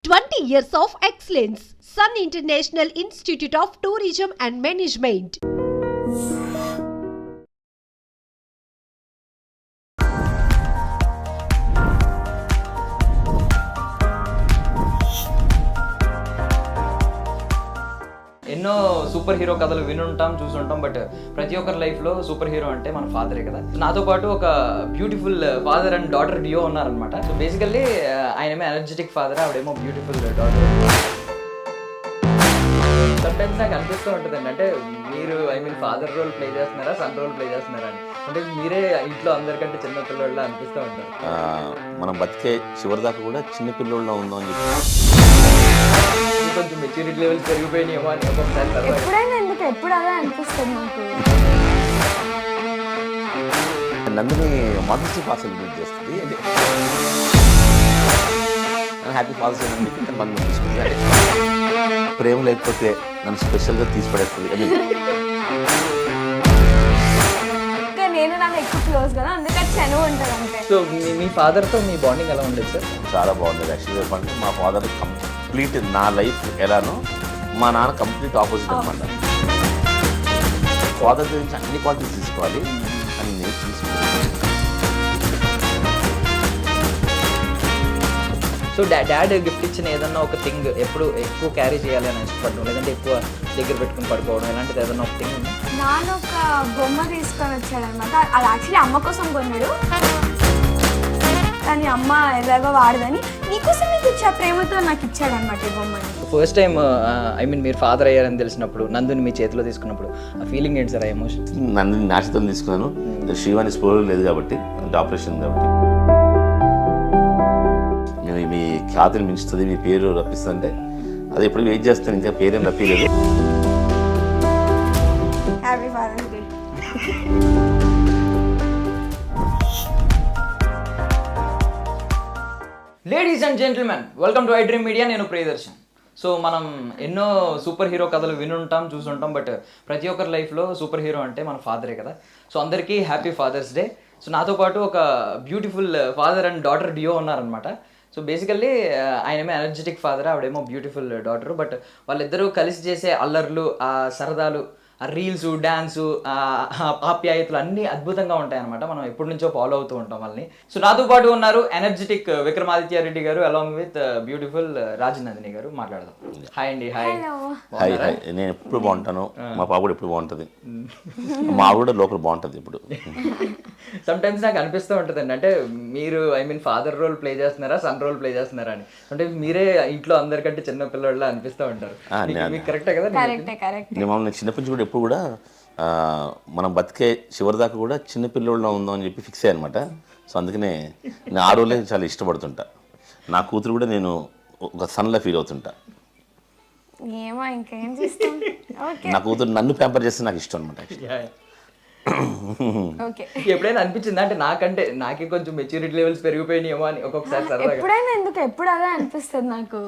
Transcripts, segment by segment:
20 years of excellence. Sun International Institute of Tourism and Management. ఎన్నో super hero కథలు వినుంటాం చూసుంటాం, but ప్రతి ఒక్కరి లైఫ్లో సూపర్ హీరో అంటే మన ఫాదరే కదా. నాతో పాటు ఒక beautiful father and daughter duo ఉన్నారనమాట. సో బేసికల్లీ ఆయనేమో ఎనర్జెటిక్ ఫాదర్, ఆవిడేమో బ్యూటిఫుల్ డాటర్. సమ్టైమ్స్ నాకు అనిపిస్తూ ఉంటుందండి, అంటే మీరు ఫాదర్ రోల్ ప్లే చేస్తున్నారా, సన్ రోల్ ప్లే చేస్తున్నారా అని. అంటే మీరే ఇంట్లో అందరికంటే చిన్న పిల్లోళ్ళ అనిపిస్తూ ఉంటారు. మనం బతికే చివరి దాకా కూడా చిన్న పిల్లోళ్ళ ఉందో అని చెప్పి కొంచెం మెచ్యూరిటీ లెవెల్స్ పెరిగిపోయినాయేమో అని ఒకసారి ఎప్పుడు అదే అనిపిస్తుంది నాకు. Nandini mother's day pass celebrate చేస్తుంది. అంటే హ్యాపీ ఫాదర్స్ డే అని చెప్పి మనం తీసుకుంది. అంటే ప్రేమ లేకపోతే నన్ను స్పెషల్గా తీసి పడేస్తుంది. అది నేను నాకు ఎక్కువ క్లోజ్ కదా, అందుకని చనువు ఉంటుంది అంతే. సో మీ ఫాదర్తో మీ బాండింగ్ ఎలా ఉండేది సార్? చాలా బాగుంది. యాక్చువల్లీ చెప్పండి, మా ఫాదర్ కంప్లీట్ నా లైఫ్ ఎలానో మా నాన్న కంప్లీట్ ఆపోజిట్ అనమాట. ఫాదర్ గురించి అన్ని క్వాలిటీస్ తీసుకోవాలి అని నేను తీసుకున్నాను. సో డాడ్ గిఫ్ట్ ఇచ్చిన ఏదన్నా ఒక థింగ్ ఎప్పుడు ఎక్కువ క్యారీ చేయాలి అని ఇష్టపడడం, లేదంటే ఎక్కువ దగ్గర పెట్టుకుని పడుకోవడం, ఇలాంటిది ఏదన్నా ఒక థింగ్ ఉంది? నాన్న ఒక బొమ్మ తీసుకొని వచ్చాడనమాట. అది యాక్చువల్లీ అమ్మ కోసం కొన్నాడు, కానీ అమ్మ ఎలాగో వాడదని నీకోసం నీకు ఇచ్చా ప్రేమతో నాకు ఇచ్చాడనమాట ఈ బొమ్మని. ఫస్ట్ టైం మీరు ఫాదర్ అయ్యారని తెలిసినప్పుడు, నందుని మీ చేతిలో తీసుకున్నప్పుడు ఆ ఫీలింగ్ ఏంటి సార్, ఆ ఎమోషన్? నందిని నా చేతిలో తీసుకున్నాను. శ్రీవాణి స్పోర్ లేదు కాబట్టి, అంటే ఆపరేషన్ కాబట్టి. నేను మీ ఖ్యాతిని మించుతుంది, మీ పేరు రప్పిస్తుందంటే అది ఎప్పుడు వెయిట్ చేస్తాను. ఇంకా పేరేం రప్పిలేదు. Happy father's day. Ladies and gentlemen, welcome to I dream media. నేను ప్రియదర్శన్. సో మనం ఎన్నో సూపర్ హీరో కథలు వినుంటాం చూసుంటాం, బట్ ప్రతి ఒక్కరి లైఫ్లో సూపర్ హీరో అంటే మన ఫాదరే కదా. సో అందరికీ హ్యాపీ ఫాదర్స్ డే. సో నాతో పాటు ఒక beautiful father and daughter duo ఉన్నారనమాట. సో బేసికల్లీ ఆయనేమో ఎనర్జెటిక్ ఫాదర్, ఆవిడేమో బ్యూటిఫుల్ డాటర్. బట్ వాళ్ళిద్దరూ కలిసి చేసే అల్లర్లు, ఆ సరదాలు, ఆ రీల్స్, డ్యాన్సు, ఆప్యాయతలు అన్నీ అద్భుతంగా ఉంటాయన్నమాట. మనం ఎప్పటి నుంచో ఫాలో అవుతూ ఉంటాం వాళ్ళని. సో నాతో పాటు ఉన్నారు ఎనర్జెటిక్ విక్రమాదిత్య రెడ్డి గారు అలాంగ్ విత్ బ్యూటిఫుల్ రాజనందిని గారు. మాట్లాడదాం. హాయ్ అండి. హాయ్. Hi hi. నేను ఎప్పుడు బాగుంటాను, మా పాప కూడా ఎప్పుడు బాగుంటుంది, మా ఆవిడ లోకల్ బాగుంటుంది ఇప్పుడు. సమ్టైమ్స్ నాకు అనిపిస్తూ ఉంటుందండి, అంటే మీరు ఫాదర్ రోల్ ప్లే చేస్తున్నారా, సన్ రోల్ ప్లే చేస్తున్నారా అని. అంటే మీరే ఇంట్లో అందరికంటే చిన్న పిల్లల అనిపిస్తూ ఉంటారు. మీకు కరెక్టే కదా? కరెక్ట్. చిన్నప్పటి నుంచి కూడా ఎప్పుడు కూడా మనం బతికే చివరి దాకా కూడా చిన్న పిల్లోళ్ళ ఉందో అని చెప్పి ఫిక్స్ అయ్యనమాట. సో అందుకనే నేను ఆ రోజులే చాలా ఇష్టపడుతుంటా. నా కూతురు కూడా నేను ఒక సన్లా ఫీల్ అవుతుంటా. ఏమో ఇంకేం చేస్తాం. నా కూతురు నన్ను ప్యాంపర్ చేస్తే నాకు ఇష్టం అనమాట. ఎప్పుడైనా అనిపించింది అంటే నాకే కొంచెం మెచ్యూరిటీ లెవెల్స్ పెరిగిపోయినాయేమో అని ఒక్కొక్కసారి? ఎప్పుడు అదే అనిపిస్తుంది నాకు.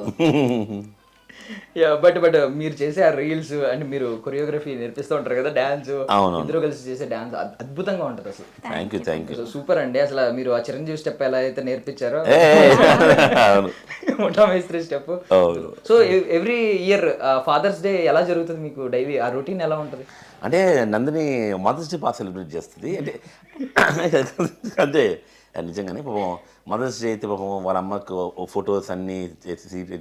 బట్ మీరు చేసే ఆ రీల్స్ అంటే మీరు కొరియోగ్రఫీ నేర్పిస్తూ ఉంటారు కదా, డాన్స్, ఇద్దరు కలిసి చేసే డాన్స్ అద్భుతంగా ఉంటుంది అసలు. Thank you. సూపర్ అండి. అసలు మీరు ఆ చిరంజీవి స్టెప్ ఎలా అయితే నేర్పించారో, Mutha Mestri step. So every year father's day ఎలా జరుగుతుంది మీకు? డైలీ ఆ రొటీన్ ఎలా ఉంటుంది? అంటే Nandini mother's day pass celebrate చేస్తుంది. అంటే అంటే నిజంగానే పాపం మదర్స్ డే అయితే పాపం వాళ్ళ అమ్మకు ఫొటోస్ అన్నీ నీట్గా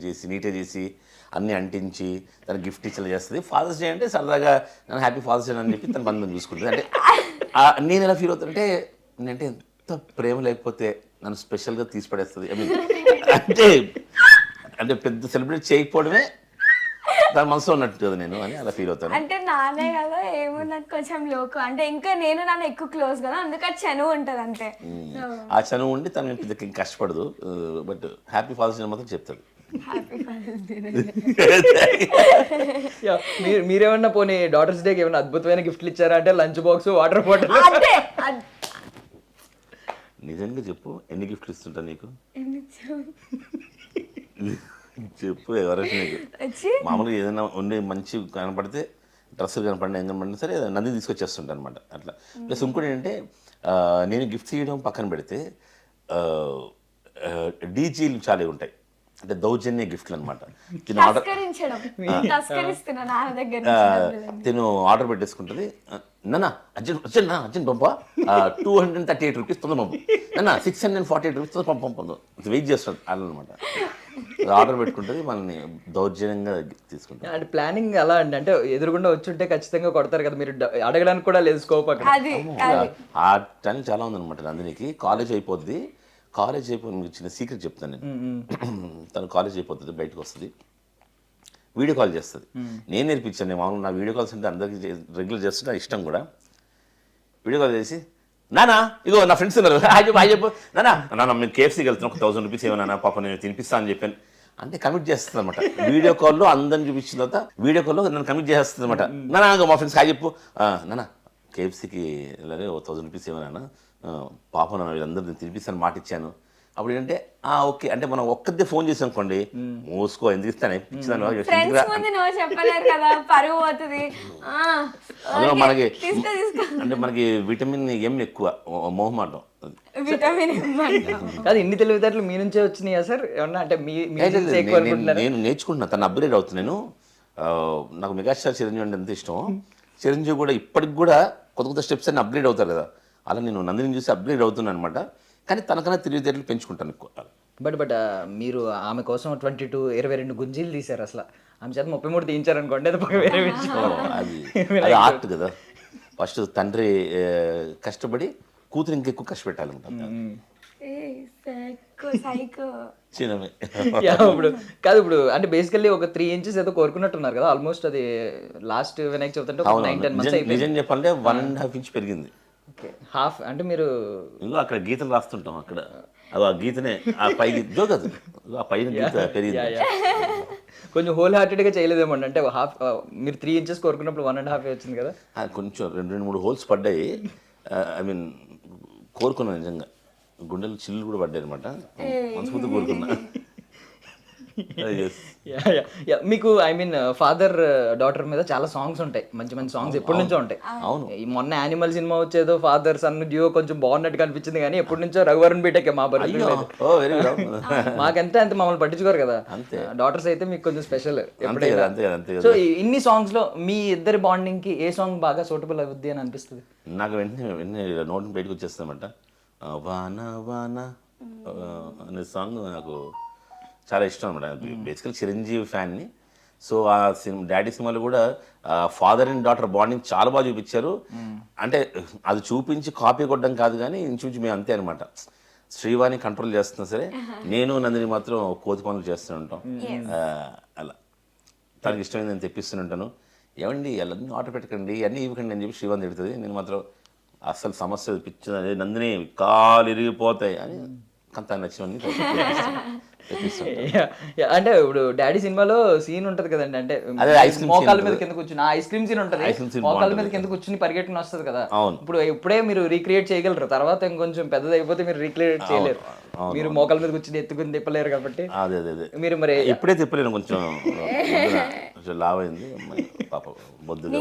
చేసి అన్నీ అంటించి తనకి గిఫ్ట్ ఇచ్చేలా చేస్తుంది. ఫాదర్స్ డే అంటే సరదాగా నన్ను హ్యాపీ ఫాదర్స్ డే అని చెప్పి తన బంధం చూసుకుంటుంది. అంటే నేను ఎలా ఫీల్ అవుతానంటే, నేనంటే ఎంత ప్రేమ లేకపోతే నన్ను స్పెషల్గా తీసి పడేస్తుంది. అంటే పెద్ద సెలబ్రేట్ చేయకపోవడమే దాని మనసులో ఉన్నట్టు కదా నేను అని అలా ఫీల్ అవుతాను. అంటే నానే కదా ఏమో నాకు కొంచెం లోకు, అంటే ఇంకా నేను నాన్న ఎక్కువ క్లోజ్ కదా, అందుకని చనువు ఉంటుంది అంతే. ఆ చనువు ఉండి తను పెద్ద కష్టపడదు, బట్ హ్యాపీ ఫాదర్స్ డే మాత్రం చెప్తాడు. మీరేమన్నా పోనీ డాటర్స్ డేకి ఏమన్నా అద్భుతమైన గిఫ్ట్లు ఇచ్చారా? అంటే లంచ్ బాక్స్, వాటర్ బాటిల్. నిజంగా చెప్పు, ఎన్ని గిఫ్ట్లు ఇస్తుంటా నీకు? చెప్పు. ఎవరైనా నీకు మామూలుగా ఏదైనా ఉండి మంచి కనపడితే, డ్రెస్సులు కనపడినా ఏం కనపడినా సరే నంది తీసుకొచ్చేస్తుంటా అనమాట. అట్లా ప్లస్ ఇంకోటి ఏంటంటే, నేను గిఫ్ట్స్ ఇవ్వడం పక్కన పెడితే డీజీలు చాలా ఉంటాయి. అంటే దౌర్జన్య గిఫ్ట్లు అనమాట. తిను ఆర్డర్ తస్కరిస్తున్నా నాన్న దగ్గర నుంచి. తిను ఆర్డర్ పెట్టేసుకుంటుంది. నాన్న అర్జెంట్ పంపా 238 రూపీస్ తొందర పంపు, నాన్న 648 రూపీస్ తొందర పంపదు వెయిట్ చేస్తుంది అనమాట. ఆర్డర్ పెట్టుకుంటుంది, మనల్ని దౌర్జన్యంగా తీసుకుంటాం. అంటే ప్లానింగ్ అలా అండి, అంటే ఎదురుగుండా వచ్చుంటే ఖచ్చితంగా కొడతారు కదా, మీరు అడగడానికి కూడా లేదు స్కోప్ అక్కడ. ఆ టైం చాలా ఉందన్నమాట. నందినికి కాలేజ్ అయిపోద్ది. కాలేజ్ అయిపోయి చిన్న సీక్రెట్ చెప్తాను నేను. తను కాలేజ్ అయిపోతుంది, బయటకు వస్తుంది, వీడియో కాల్ చేస్తుంది. నేను నేర్పించాను. నేను మామూలు నా వీడియో కాల్స్ అంటే అందరికీ రెగ్యులర్ చేస్తుంటే ఇష్టం కూడా. వీడియో కాల్ చేసి నానా ఇగో నా ఫ్రెండ్స్ ఉన్నారు, హాయ్ చెప్పు నాన్న మేము కేఎఫ్సీకి వెళ్తున్నాం, ఒక 1000 రూపీస్ ఏమన్నా పాప నేను తినిపిస్తాను అని చెప్పాను. అంటే కమిట్ చేస్తుంది అనమాట. వీడియో కాల్లో అందరిని చూపించిన తర్వాత వీడియో కాల్లో నన్ను కమిట్ చేస్తుంది అనమాట. నాన్న మా ఫ్రెండ్స్ హాయ్ చెప్పు, నాన్న కేఎఫ్సీకి వెళ్ళాలి, 1000 రూపీస్ ఏమన్నా పాప నన్ను వీళ్ళందరూ తినిపిస్తాను మాట ఇచ్చాను. అప్పుడు ఏంటంటే ఓకే అంటే మనం ఒక్కదే ఫోన్ చేసాం అనుకోండి, మోసుకో ఎందుకు ఇస్తాను అందులో మనకి అంటే మనకి విటమిన్ ఎం ఎక్కువ, మొహమాటం. కాదు, ఇన్ని తెలివితేటలు మీ నుంచే వచ్చినాయా సార్ ఏమన్నా? అంటే నేను నేర్చుకుంటున్నా, తను అప్గ్రేడ్ అవుతున్నాను. నాకు మెగాస్టార్ చిరంజీవి అంటే ఎంత ఇష్టం. చిరంజీవి కూడా ఇప్పటికి కూడా కొత్త కొత్త స్టెప్స్ అన్ని అప్గ్రేడ్ అవుతారు కదా, అలా నేను నందిని చూసి అప్గ్రేడ్ అవుతున్నాను అనమాట. కానీ తనకన్నా తెలివితేటలు పెంచుకుంటాను ఎక్కువ. బట్ మీరు ఆమె కోసం 22 గుంజీలు తీశారు అసలు. ఆమె చేత 33 తీయించారు అనుకోండి, అది వేరే విషయం. అది ఆర్ట్ కదా. ఫస్ట్ తండ్రి కష్టపడి కూతురు ఇంకెక్కువ కష్టపెట్టాలన్నమాట. ఇప్పుడు కాదు, ఇప్పుడు అంటే బేసికల్లీ ఒక 3 ఇంచెస్ ఏదో కోరుకున్నట్టున్నారు కదా ఆల్మోస్ట్. అది లాస్ట్ వినాయక చవితి అంటే 9-10 months అయిపోయింది. నిజం చెప్పాలంటే 1.5 ఇంచ్ పెరిగింది. హాఫ్ అంటే మీరు ఇంకో అక్కడ గీతలు రాస్తుంటాం, అక్కడ అది ఆ గీతనే ఆ పై జోగదు, ఆ పైన గీత పెరిగింది. కొంచెం హోల్ హార్టెడ్గా చేయలేదేమో అంటే హాఫ్. మీరు 3 ఇంచెస్ కోరుకున్నప్పుడు 1.5 వచ్చింది కదా. కొంచెం 2-3 హోల్స్ పడ్డాయి. ఐ మీన్ కోరుకున్నాను నిజంగా, గుండెలు చిల్లు కూడా పడ్డాయి అనమాట. మనస్ఫూర్తి కోరుకున్నా. మీకు ఐ మీన్ ఫాదర్ డాటర్ మీద చాలా సాంగ్స్ ఉంటాయి, మంచి మంచి సాంగ్స్ ఎప్పటి నుంచో ఉంటాయి. అవును, మొన్న యానిమల్ సినిమా వచ్చేదో ఫాదర్ సన్ డ్యూ కొంచెం బాగున్నట్టుగా అనిపించింది, కానీ ఎప్పటి నుంచో రఘువరన్ బీటెక్ మా మాకంతే అంతే, మమ్మల్ని పట్టించుకోరు కదా. డాటర్స్ అయితే మీకు కొంచెం స్పెషల్. సో ఇన్ని సాంగ్స్ లో మీ ఇద్దరి బాండింగ్ కి ఏ సాంగ్ బాగా సూటబుల్ అవుద్ది అని అనిపిస్తుంది? నాకు వెంటనే నోట్ బయటకు వచ్చేస్తామంట. వాన వాన అనే సాంగ్ నాకు చాలా ఇష్టం అనమాట. బేసికల్ చిరంజీవి ఫ్యాన్ని. సో ఆ సినిమా డాడీ సినిమాలో కూడా ఫాదర్ అండ్ డాటర్ బాండింగ్ చాలా బాగా చూపించారు. అంటే అది చూపించి కాపీ కొట్టడం కాదు, కానీ ఇంచుమించు మేము అంతే అనమాట. శ్రీవాణి కంట్రోల్ చేస్తున్నా సరే, నేను నందిని మాత్రం కోతి పనులు చేస్తూ ఉంటాం. అలా తనకి ఇష్టమైంది నేను తెప్పిస్తూనే ఉంటాను. ఏమండి అన్నీ ఆర్డర్ పెట్టకండి, అన్నీ ఇవ్వకండి అని చెప్పి శ్రీవాణి తిడుతుంది. నేను మాత్రం అసలు సమస్య పిచ్చి నందిని కాలు ఇరిగిపోతాయి అని కంత నచ్చినవన్నీ అంటే ఇప్పుడు డాడీ సినిమాలో సీన్ ఉంటది కదండి, అంటే మోకాళ్ళ మీద కింద కూర్చుని ఐస్ క్రీమ్ సీన్ ఉంటది, మోకాళ్ళ మీద కింద కూర్చుని పరిగెట్టుకుని వస్తుంది కదా. ఇప్పుడే మీరు రీక్రియేట్ చేయగలరు, తర్వాత ఇంకొంచెం పెద్దది అయిపోతే మీరు రీక్రియేట్ చేయలేరు. మీరు మోకాళ్ళ మీద కూర్చుని ఎత్తుకుని తిప్పలేరు కాబట్టి. మీరు మరి ఎప్పుడే తిప్పలేను, కొంచెం లావ్ అయింది పాప, బొద్దుగా.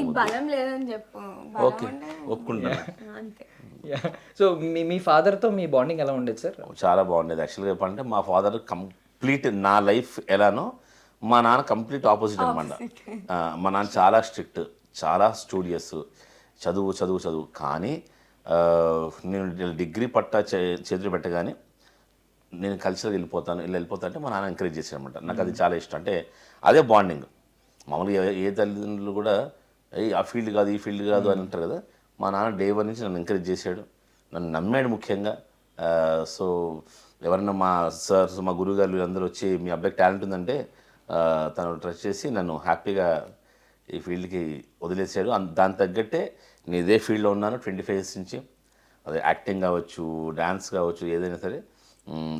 ఓకే ఒప్పుకుంటాను. సో మీ ఫాదర్తో మీ బాండింగ్ ఎలా ఉండేది సార్? చాలా బాగుండేది. యాక్చువల్గా చెప్పాలంటే మా ఫాదర్ కంప్లీట్ నా లైఫ్ ఎలానో మా నాన్న కంప్లీట్ ఆపోజిట్ అనమాట. మా నాన్న చాలా స్ట్రిక్ట్, చాలా స్టూడియస్, చదువు చదువు చదువు. కానీ నేను డిగ్రీ పట్టా చేతులు పెట్టగానే నేను కల్చర్కి వెళ్ళిపోతా అంటే మా నాన్న ఎంకరేజ్ చేశాడు అనమాట. నాకు అది చాలా ఇష్టం. అంటే అదే బాండింగ్. మామూలుగా ఏ తల్లిదండ్రులు కూడా ఆ ఫీల్డ్ కాదు ఈ ఫీల్డ్ కాదు అని అంటారు కదా. మా నాన్న డే 1 నుంచి నన్ను ఎంకరేజ్ చేశాడు, నన్ను నమ్మాడు ముఖ్యంగా. సో ఎవరన్నా మా సార్స్ మా గురువుగారు వీళ్ళందరూ వచ్చి మీ అబ్బాయికి టాలెంట్ ఉందంటే తను ట్రస్ట్ చేసి నన్ను హ్యాపీగా ఈ ఫీల్డ్కి వదిలేసాడు. దాని తగ్గట్టే నేను ఇదే ఫీల్డ్లో ఉన్నాను 25 years నుంచి. అదే యాక్టింగ్ కావచ్చు, డ్యాన్స్ కావచ్చు, ఏదైనా సరే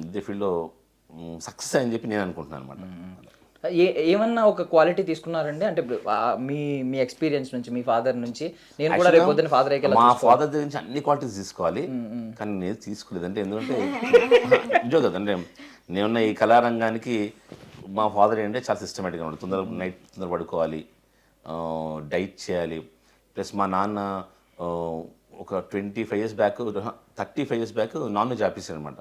ఇదే ఫీల్డ్లో సక్సెస్ అని చెప్పి నేను అనుకుంటున్నాను అనమాట. ఏమన్నా ఒక క్వాలిటీ తీసుకున్నారండి? అంటే మీ ఎక్స్పీరియన్స్ నుంచి, మీ ఫాదర్ నుంచి, నేను కూడా రేపు పొద్దున్న ఫాదర్ అయ్యే మా ఫాదర్ దగ్గర నుంచి అన్ని క్వాలిటీస్ తీసుకోవాలి, కానీ నేను తీసుకోలేదు. అంటే ఎందుకంటే నిజం కదంటే నేనున్న ఈ కళారంగానికి మా ఫాదర్ ఏంటంటే చాలా సిస్టమేటిక్గా ఉంటుంది. నైట్ తొందర పడుకోవాలి, డైట్ చేయాలి. ప్లస్ మా నాన్న ఒక 25 years back 35 years back non veg ఆపేసాడు అనమాట.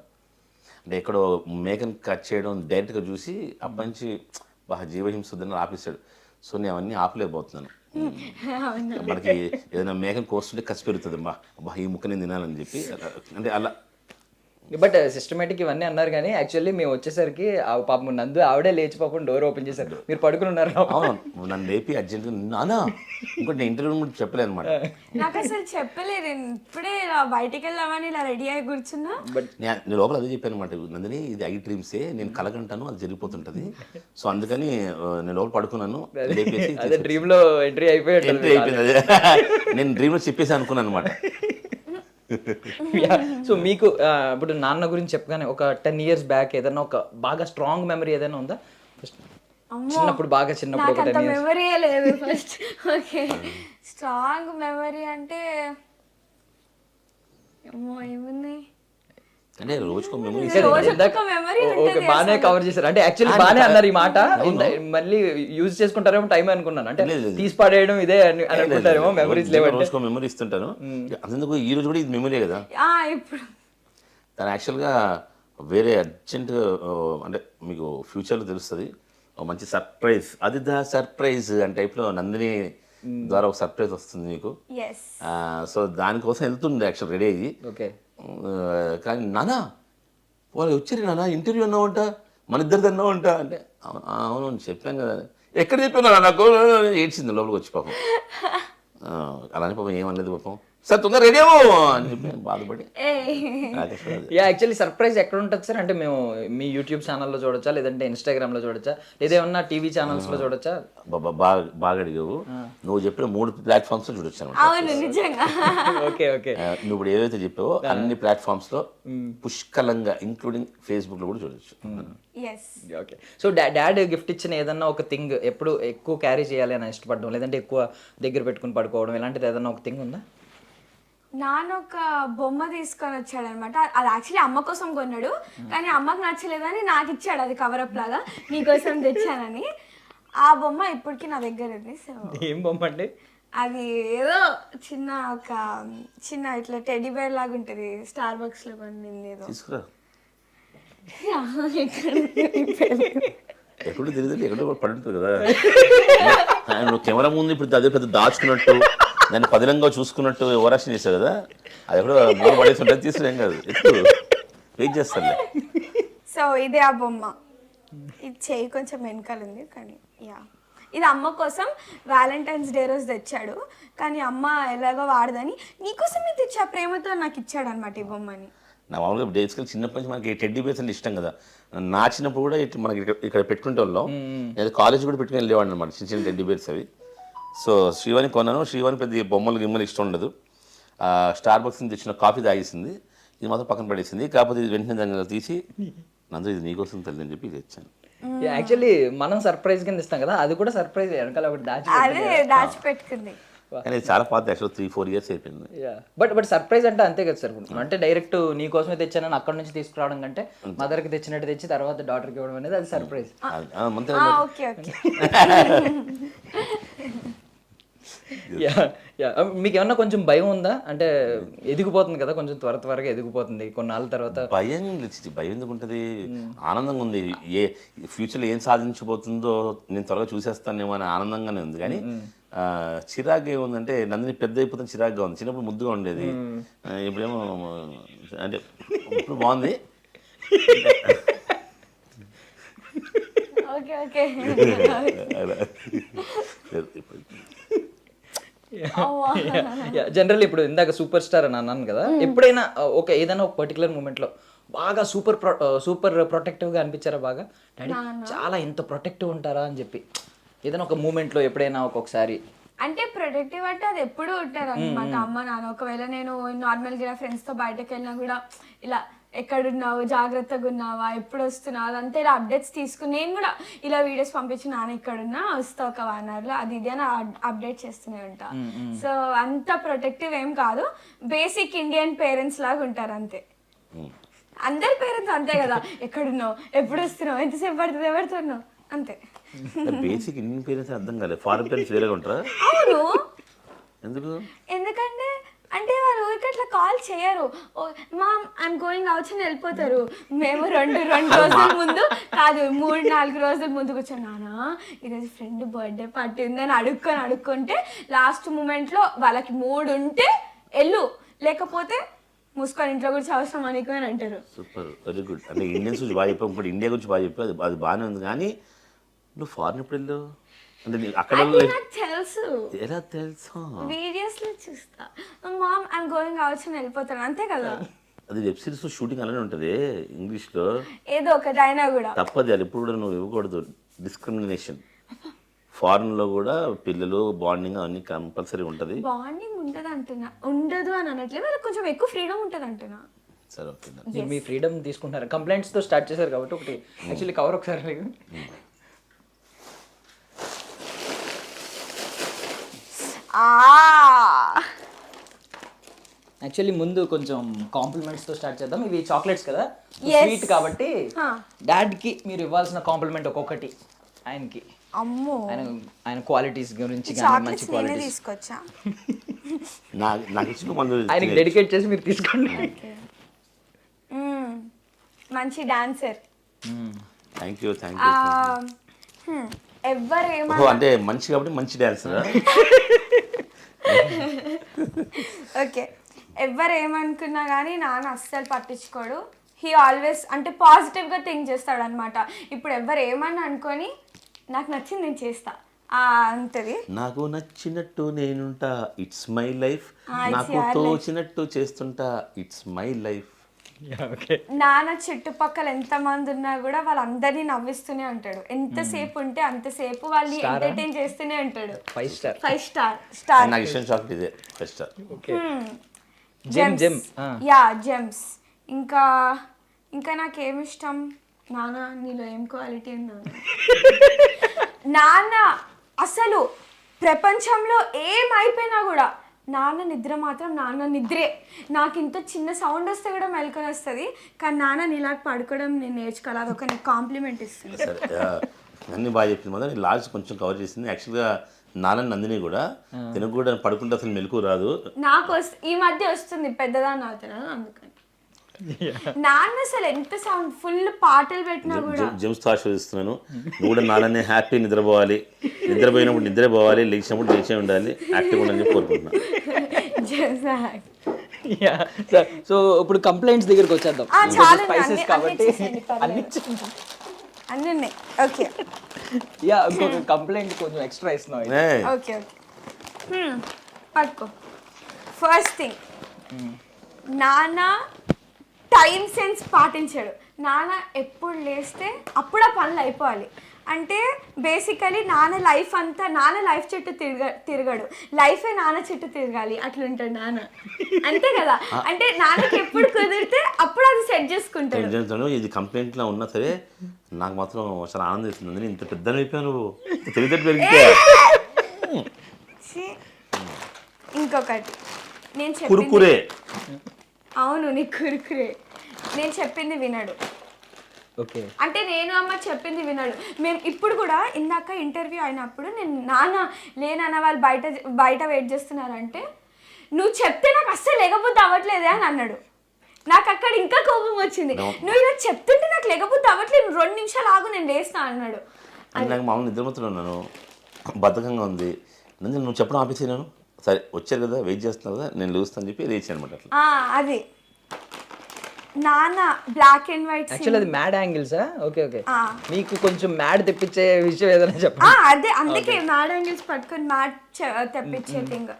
అంటే ఎక్కడో మేకని కట్ చేయడం డైరెక్ట్గా చూసి అప్పటి నుంచి బాగా జీవహింస వద్దని ఆపేశాడు. సో నేను అవన్నీ ఆపలేకపోతున్నాను. మనకి ఏదైనా మేకని కోస్తుంటే కసి పెరుగుతుంది అబ్బా ఈ ముక్క నేను తినాలని చెప్పి, అంటే అలా. బట్ సిస్టమేటిక్ ఇవన్నీ అన్నారు కానీ యాక్చువల్లీ మేము వచ్చేసరికి పాపం నందు ఆవిడే లేచి పాపం డోర్ ఓపెన్ చేశారు, మీరు పడుకుని ఉన్నారు. అవును, నన్ను లేపి అర్జెంట్గా నానా ఇంకోటి నేను ఇంటర్వ్యూ కూడా చెప్పలేదు అనమాట. నాకు అసలు చెప్పలేదు, ఇప్పుడే ఇలా బయటికి వెళ్దామని ఇలా రెడీ అయి కూర్చున్నా. బట్ నేను లోపల అదే చెప్పాను అనమాట, నందిని ఇది ఐ డ్రీమ్సే, నేను కలగంటాను అది జరిగిపోతుంటది. సో అందుకని నేను లోపల పడుకున్నాను, లేపేసి అదే డ్రీమ్ లో ఎంట్రీ అయిపోయాడు. ఎంట్రీ అయిపోయింది. అదే నేను డ్రీమ్లో చెప్పేసి అనుకున్నాను అనమాట. సో మీకు ఇప్పుడు నాన్న గురించి చెప్పగానే ఒక 10 years బ్యాక్ ఏదైనా ఒక బాగా స్ట్రాంగ్ మెమరీ ఏదైనా ఉందా? చిన్నప్పుడు బాగా చిన్నప్పుడు ఒక 10 years మెమరీ లేదు ఫస్ట్. ఓకే, స్ట్రాంగ్ మెమరీ అంటే ఏమున్నాయి అంటే రోజుకో మెమరీ. ఓకే, బాగానే కవర్ చేశారు. అంటే యాక్చువల్లీ బాగానే అన్నారు ఈ మాట, మళ్ళీ యూజ్ చేసుకుంటారేమో టైం అనుకున్నాను. అంటే తీసి పడేయడం ఇదే అని అనుకుంటారేమో, మెమరీస్ లేవంటే. రోజుకో మెమరీ ఇస్తుంటాను. అందుకు ఈ రోజు కూడా ఇది మెమరీ కదా. ఇప్పుడు తను యాక్చువల్గా వేరే అర్జెంట్, అంటే మీకు ఫ్యూచర్లో తెలుస్తుంది, మంచి సర్ప్రైజ్, అది దా సర్ప్రైజ్ అని టైప్లో నందిని ద్వారా ఒక సర్ప్రైజ్ వస్తుంది మీకు. సో దానికోసం వెళ్తుంది యాక్చువల్ రెడీ అయ్యి. ఓకే, కానీ నానా వాళ్ళు వచ్చారు నాన్న, ఇంటర్వ్యూ అన్నావంట, మన ఇద్దరిది అన్నావంట అంటే అవును చెప్పాను కదా. ఎక్కడ చెప్పాను నాకు ఏడ్చింది లోపలికి వచ్చి పాపం. అలానే పాపం ఏమనలేదు పాపం, సార్ తొందర రెడీ అవ్వు అని చెప్పి బాధపడి. యాక్చువల్లీ సర్ప్రైజ్ ఎక్కడ ఉంటుంది సార్? అంటే మేము మీ యూట్యూబ్ ఛానల్లో చూడొచ్చా, లేదంటే ఇన్స్టాగ్రామ్లో చూడొచ్చా, లేదా ఏమన్నా టీవీ ఛానల్స్లో చూడొచ్చా? బాగా అడిగావు. నువ్వు చెప్పిన 3 ప్లాట్ఫామ్స్ లో చూడొచ్చు అనమాట. ఓకే ఓకే, నువ్వు ఇప్పుడు ఏదైతే చెప్పావో అన్ని ప్లాట్ఫామ్స్ లో పుష్కలంగా, ఇంక్లూడింగ్ ఫేస్బుక్ లో కూడా చూడొచ్చు. ఓకే, సో డాడ్ గిఫ్ట్ ఇచ్చిన ఏదన్నా ఒక థింగ్ ఎప్పుడు ఎక్కువ క్యారీ చేయాలి అని ఇష్టపడడం, లేదంటే ఎక్కువ దగ్గర పెట్టుకుని పడుకోవడం, ఇలాంటిది ఏదన్నా ఒక థింగ్ ఉందా? నాన్న ఒక బొమ్మ తీసుకొని వచ్చాడు అనమాట. అది యాక్చువల్లీ అమ్మ కోసం కొన్నాడు, కానీ అమ్మకు నచ్చలేదని నాకు ఇచ్చాడు, అది కవరప్ లాగా నీకోసం తెచ్చానని. ఆ బొమ్మ ఇప్పటికీ నా దగ్గర ఉంది. సో ఏం బొమ్మ అండి అది? ఏదో చిన్న ఇట్లా టెడ్డీ బేర్ లాగా ఉంటుంది, స్టార్ బక్స్ లో కొనింది ఏదో. ఎప్పుడు తెలియదు, ఎక్కడో పడుతుంది కదా. నువ్వు కెమెరా ముందు ఇప్పుడు అదే పెద్ద దాచుకున్నట్టు, దాన్ని పదిలంగా చూసుకున్నట్టు ఓవరాక్షన్ చేశావు కదా, అది ఎక్కడో మూడు పడేసి ఉంటుంది, తీసుకునేం కాదు, ఎప్పుడు వెయిట్ చేస్తాను. సో ఇదే ఆ బొమ్మ, ఇది చేయి కొంచెం వెనకాల ఉంది, కానీ ఇది అమ్మ కోసం వ్యాలంటైన్స్ డే రోజు తెచ్చాడు, కానీ అమ్మ ఎలాగో వాడదని నీకోసమే తెచ్చా ప్రేమతో నాకు ఇచ్చాడు అనమాట ఈ బొమ్మని. నా మామూలుగా బేసికల్ చిన్నప్పటి నుంచి మనకి టెడ్డీ బేర్స్ అంటే ఇష్టం కదా. నా చిన్నప్పుడు కూడా మనకి ఇక్కడ పెట్టుకుంటే వాళ్ళం, నేను కాలేజ్ కూడా పెట్టుకుని వెళ్ళేవాడిని అనమాట, చిన్న చిన్న టెడ్డీ బేర్స్ అవి. సో శ్రీవాణి కొన్నాను. శ్రీవాణి పెద్ద బొమ్మలు గిమ్మలు ఇష్టం ఉండదు. స్టార్ బక్స్ నుంచి తెచ్చిన కాఫీ తాగేసింది, ఇది మాత్రం పక్కన పడేసింది. కాకపోతే ఇది వెంటనే దాన్ని తీసి నందు ఇది నీకోసం తల్లి అని చెప్పి తెచ్చాను. యాక్చువల్లీ మనం సర్ప్రైజ్ కింద ఇస్తాం కదా, అది కూడా సర్ప్రైజ్ వెనకాల ఒకటి దాచిపెట్టుకుంది. కానీ చాలా పాత, యాక్చువల్ 3-4 years అయిపోయింది. బట్ సర్ప్రైజ్ అంటే అంతే కదా సార్, అంటే డైరెక్ట్ నీ కోసమే తెచ్చానని అక్కడ నుంచి తీసుకురావడం కంటే మదర్కి తెచ్చినట్టు తెచ్చి తర్వాత డాటర్కి ఇవ్వడం అనేది అది సర్ప్రైజ్. మీకు ఏమన్నా కొంచెం భయం ఉందా? అంటే ఎదిగిపోతుంది కదా, కొంచెం త్వరగా ఎదిగిపోతుంది కొన్నాళ్ళ తర్వాత. భయం ఎందుకు ఉంటుంది, ఆనందంగా ఉంది. ఫ్యూచర్లో ఏం సాధించబోతుందో నేను త్వరగా చూసేస్తానేమో అని ఆనందంగానే ఉంది. కానీ చిరాగ్గా ఏముందంటే నందిని పెద్ద అయిపోతుంది, చిరాగ్గా ఉంది. చిన్నప్పుడు ముద్దుగా ఉండేది, ఇప్పుడేమో అంటే ఇప్పుడు బాగుంది. జనరల్ ఇప్పుడు ఇందాక సూపర్ స్టార్ అని అన్నాను కదా, ఎప్పుడైనా ఏదైనా ఒక పర్టికులర్ మూమెంట్లో బాగా సూపర్ ప్రొటెక్టివ్గా అనిపించారా? బాగా డాడీ చాలా ఇంత ప్రొటెక్టివ్ ఉంటారా అని చెప్పి ఏదైనా ఒక మూమెంట్లో ఎప్పుడైనా ఒక్కొక్కసారి? అంటే ప్రొటెక్టివ్ అంటే అది ఎప్పుడు ఉంటారు అనమాట అమ్మ నాన్న. ఒకవేళ నేను నార్మల్గా ఫ్రెండ్స్తో బయటకు వెళ్ళినా కూడా ఇలా ఎక్కడున్నావు, జాగ్రత్తగా ఉన్నావా, ఎప్పుడు వస్తున్నావు, అదంతా ఇలా అప్డేట్స్ తీసుకుని నేను కూడా ఇలా వీడియోస్ పంపించి నాన్న ఎక్కడున్నా వస్తా ఒక 1 hourలో అది ఇది అని అప్డేట్ చేస్తూనే ఉంటా. సో అంత ప్రొటెక్టివ్ ఏం కాదు, బేసిక్ ఇండియన్ పేరెంట్స్ లాగా ఉంటారు అంతే. అందరి పేరెంట్స్ అంతే కదా, ఎక్కడున్నావు, ఎప్పుడు వస్తున్నావు, ఎంతసేపు పడుతుంది, ఎవరితున్నావు, అంతే. బేసిక్ ఇండియన్ పేరెంట్స్ అర్థం కాలేదు, ఫారెన్ పేరెంట్స్ వేరేగా ఉంటారా? అవును, ఎందుకు? ఎందుకంటే అంటే వాళ్ళు ఊరికి అట్లా కాల్ చేయరు. మామ్ ఐఎమ్ గోయింగ్ అవుట్స్ అని వెళ్ళిపోతారు. మేము రెండు రోజుల ముందు కాదు 3-4 రోజుల ముందు కూర్చొని నానా ఈరోజు ఫ్రెండ్ బర్త్డే పార్టీ ఉందని అడుక్కుంటే లాస్ట్ మూమెంట్లో వాళ్ళకి మూడ్ ఉంటే వెళ్ళు, లేకపోతే మూసుకొని ఇంట్లో గురించి అవసరం అనుకో అని అంటారు. Super, very good. అంటే ఇండియన్స్ గురించి బాగా చెప్పావు, ఇప్పుడు ఇండియా గురించి బాగా చెప్పావు, అది బాగానే ఉంది. కానీ నువ్వు ఫారెన్ ఎప్పుడు వెళ్ళావు అంటే అక్కడ నాకు తెలుసు, ఎలా తెలుసు? వీడియోస్ లో చూస్తా. మామ్ ఐఎమ్ గోయింగ్ అవుట్స్ అని వెళ్ళిపోతాను, అంతే కదా. అది వెబ్ సిరీస్ షూటింగ్ అలానే ఉంటుంది ఇంగ్లీష్లో, ఏదో ఒకటి అయినా కూడా తప్పది. అది ఎప్పుడు కూడా నువ్వు ఇవ్వకూడదు డిస్క్రిమినేషన్. ఫారెన్లో కూడా పిల్లలు బాండింగ్ అవన్నీ కంపల్సరీ ఉంటుంది. బాండింగ్ ఉండదు అని అనట్లేదు, వాళ్ళకి కొంచెం ఎక్కువ ఫ్రీడమ్ ఉంటుంది అంటున్నా. సరే ఓకే. మీరు మీ ఫ్రీడమ్ తీసుకుంటారు. కంప్లైంట్స్తో స్టార్ట్ చేశారు కాబట్టి ఒకటి యాక్చువల్లీ కవర్ ఒకసారి. యాక్చువల్లీ ముందు కొంచెం కాంప్లిమెంట్స్తో స్టార్ట్ చేద్దాం. ఇవి చాక్లెట్స్ కదా, స్వీట్ కాబట్టి డాడ్కి మీరు ఇవ్వాల్సిన కాంప్లిమెంట్ ఒక్కొక్కటి ఆయనకి. అమ్మో, ఆయన క్వాలిటీస్ గురించి కానీ మంచి క్వాలిటీస్ తీసుకొచ్చా నాకు ఇచ్చిన మందు ఆయనకి డెడికేట్ చేసి మీరు తీసుకోండి. మంచి డాన్సర్. Thank you. ఎవరేమో అంటే మంచి కాబట్టి మంచి డాన్సర్. ఓకే, ఎవరేమనుకున్నా కానీ నాన్న అస్సలు పట్టించుకోడు. హీ ఆల్వేస్ అంటే పాజిటివ్గా థింక్ చేస్తాడు అనమాట. ఇప్పుడు ఎవరు ఏమని అనుకొని నాకు నచ్చింది నేను చేస్తా అంతది. నాకు నచ్చినట్టు నేనుంటా, ఇట్స్ మై లైఫ్. నాకు తోచినట్టు చేస్తుంటా, ఇట్స్ మై లైఫ్. నాన్న చుట్టుపక్కల ఎంతమంది ఉన్నా కూడా వాళ్ళందరినీ నవ్విస్తూనే ఉంటాడు. ఎంతసేపు ఉంటే అంతసేపు వాళ్ళు ఎంటర్టైన్ చేస్తూనే ఉంటాడు. 5 స్టార్. నాకు ఇష్టం చాక్లెట్ ఇదే 5 స్టార్. జెమ్స్. ఇంకా నాకేమి ఇష్టం, నాన్న నీలో ఏం క్వాలిటీ ఉందా నాన్న. అసలు ప్రపంచంలో ఏమైపోయినా కూడా నాన్న నిద్ర మాత్రం నాన్న నిద్రే. నాకు ఇంత చిన్న సౌండ్ వస్తే కూడా మెలకొని వస్తుంది, కానీ నాన్న నీలాగా పడుకోవడం నేను నేర్చుకోవాలి. అదొక నీకు కాంప్లిమెంట్ ఇస్తుంది. సరే, అన్నీ బాగా చెప్పింది. మొదలు నేను లాస్ట్ కొంచెం కవర్ చేసింది. యాక్చువల్గా నాన్న నందిని కూడా తినకు కూడా పడుకుంటే అసలు మెలకు రాదు. నాకు ఈ మధ్య వస్తుంది, పెద్దదాన్ని అవుతున్నాను అందుకని. నాన్న అసలు ఎంత సౌండ్ ఫుల్ పాటలు పెట్టినా కూడా జెమ్స్తో ఆస్వాదిస్తున్నాను. నువ్వు కూడా నాన్ననే హ్యాపీ నిద్రపోవాలి, నిద్రపోయినప్పుడు నిద్రపోవాలి, లేచినప్పుడు లేచే ఉండాలి, యాక్టివ్ ఉండాలని కోరుకుంటున్నాను. సో ఇప్పుడు కంప్లైంట్స్ దగ్గరికి వచ్చేద్దాం. స్పైసెస్ కాబట్టి అన్నీ ఉన్నాయి. ఓకే, ఇంకొక కంప్లైంట్ కొంచెం ఎక్స్ట్రా ఇస్తున్నావు. ఓకే పట్టుకో. ఫస్ట్ థింగ్, నాన్న టైం సెన్స్ పాటించాడు. నాన్న ఎప్పుడు లేస్తే అప్పుడు ఆ పనులు అయిపోవాలి. అంటే బేసికలీ నాన్న లైఫ్ అంతా నాన్న లైఫ్ చుట్టూ తిరగడు, లైఫే నాన్న చుట్టూ తిరగాలి అట్లుంటాడు నాన్న, అంతే కదా. అంటే నాన్నకి ఎప్పుడు కుదిరితే అప్పుడు అది సెట్ చేసుకుంటాడు. ఇది కంప్లైంట్ లా ఉన్నా సరే నాకు మాత్రం చాలా ఆనందం ఇస్తుంది. ఇంత పెద్ద అయిపోయావు నువ్వు, తెలివితేటలు పెరిగితే. ఇంకొకటి నేను కురుకురే. అవును, నీ కురుకురే. నేను చెప్పింది వినడు. ఓకే, అంటే నేను అమ్మ చెప్పింది వినడు. మేము ఇప్పుడు కూడా ఇందాక ఇంటర్వ్యూ అయినప్పుడు నేను నాన్న లేనన్న వాళ్ళు బయట వెయిట్ చేస్తున్నారంటే నువ్వు చెప్తే నాకు అస్సలు లేకపోతే అవ్వట్లేదే అని అన్నాడు. నాకు అక్కడ ఇంకా కోపం వచ్చింది. నువ్వు ఇలా చెప్తుంటే నాకు లేకపోతే అవ్వట్లేదు, 2 నిమిషాలు ఆగు నేను లేస్తా అన్నాడు. నాకు మామూలు నిద్రమతులు ఉన్నాను, బద్ధకంగా ఉంది, నువ్వు చెప్పడం ఆపేసాను. సరే వచ్చారు కదా, వెయిట్ చేస్తున్నావు కదా, నేను లేస్తాను చెప్పి లేచాను అనమాట. అది నాన్న బ్లాక్ అండ్ వైట్. యాక్చువల్లీ అది మ్యాడ్ యాంగిల్సా? ఓకే మీకు కొంచెం మ్యాడ్ తెప్పించే విషయం ఏదైనా చెప్పండి. అదే అందుకే మ్యాడ్ యాంగిల్స్ పట్టుకొని మ్యాడ్ తెప్పించే థింగ్.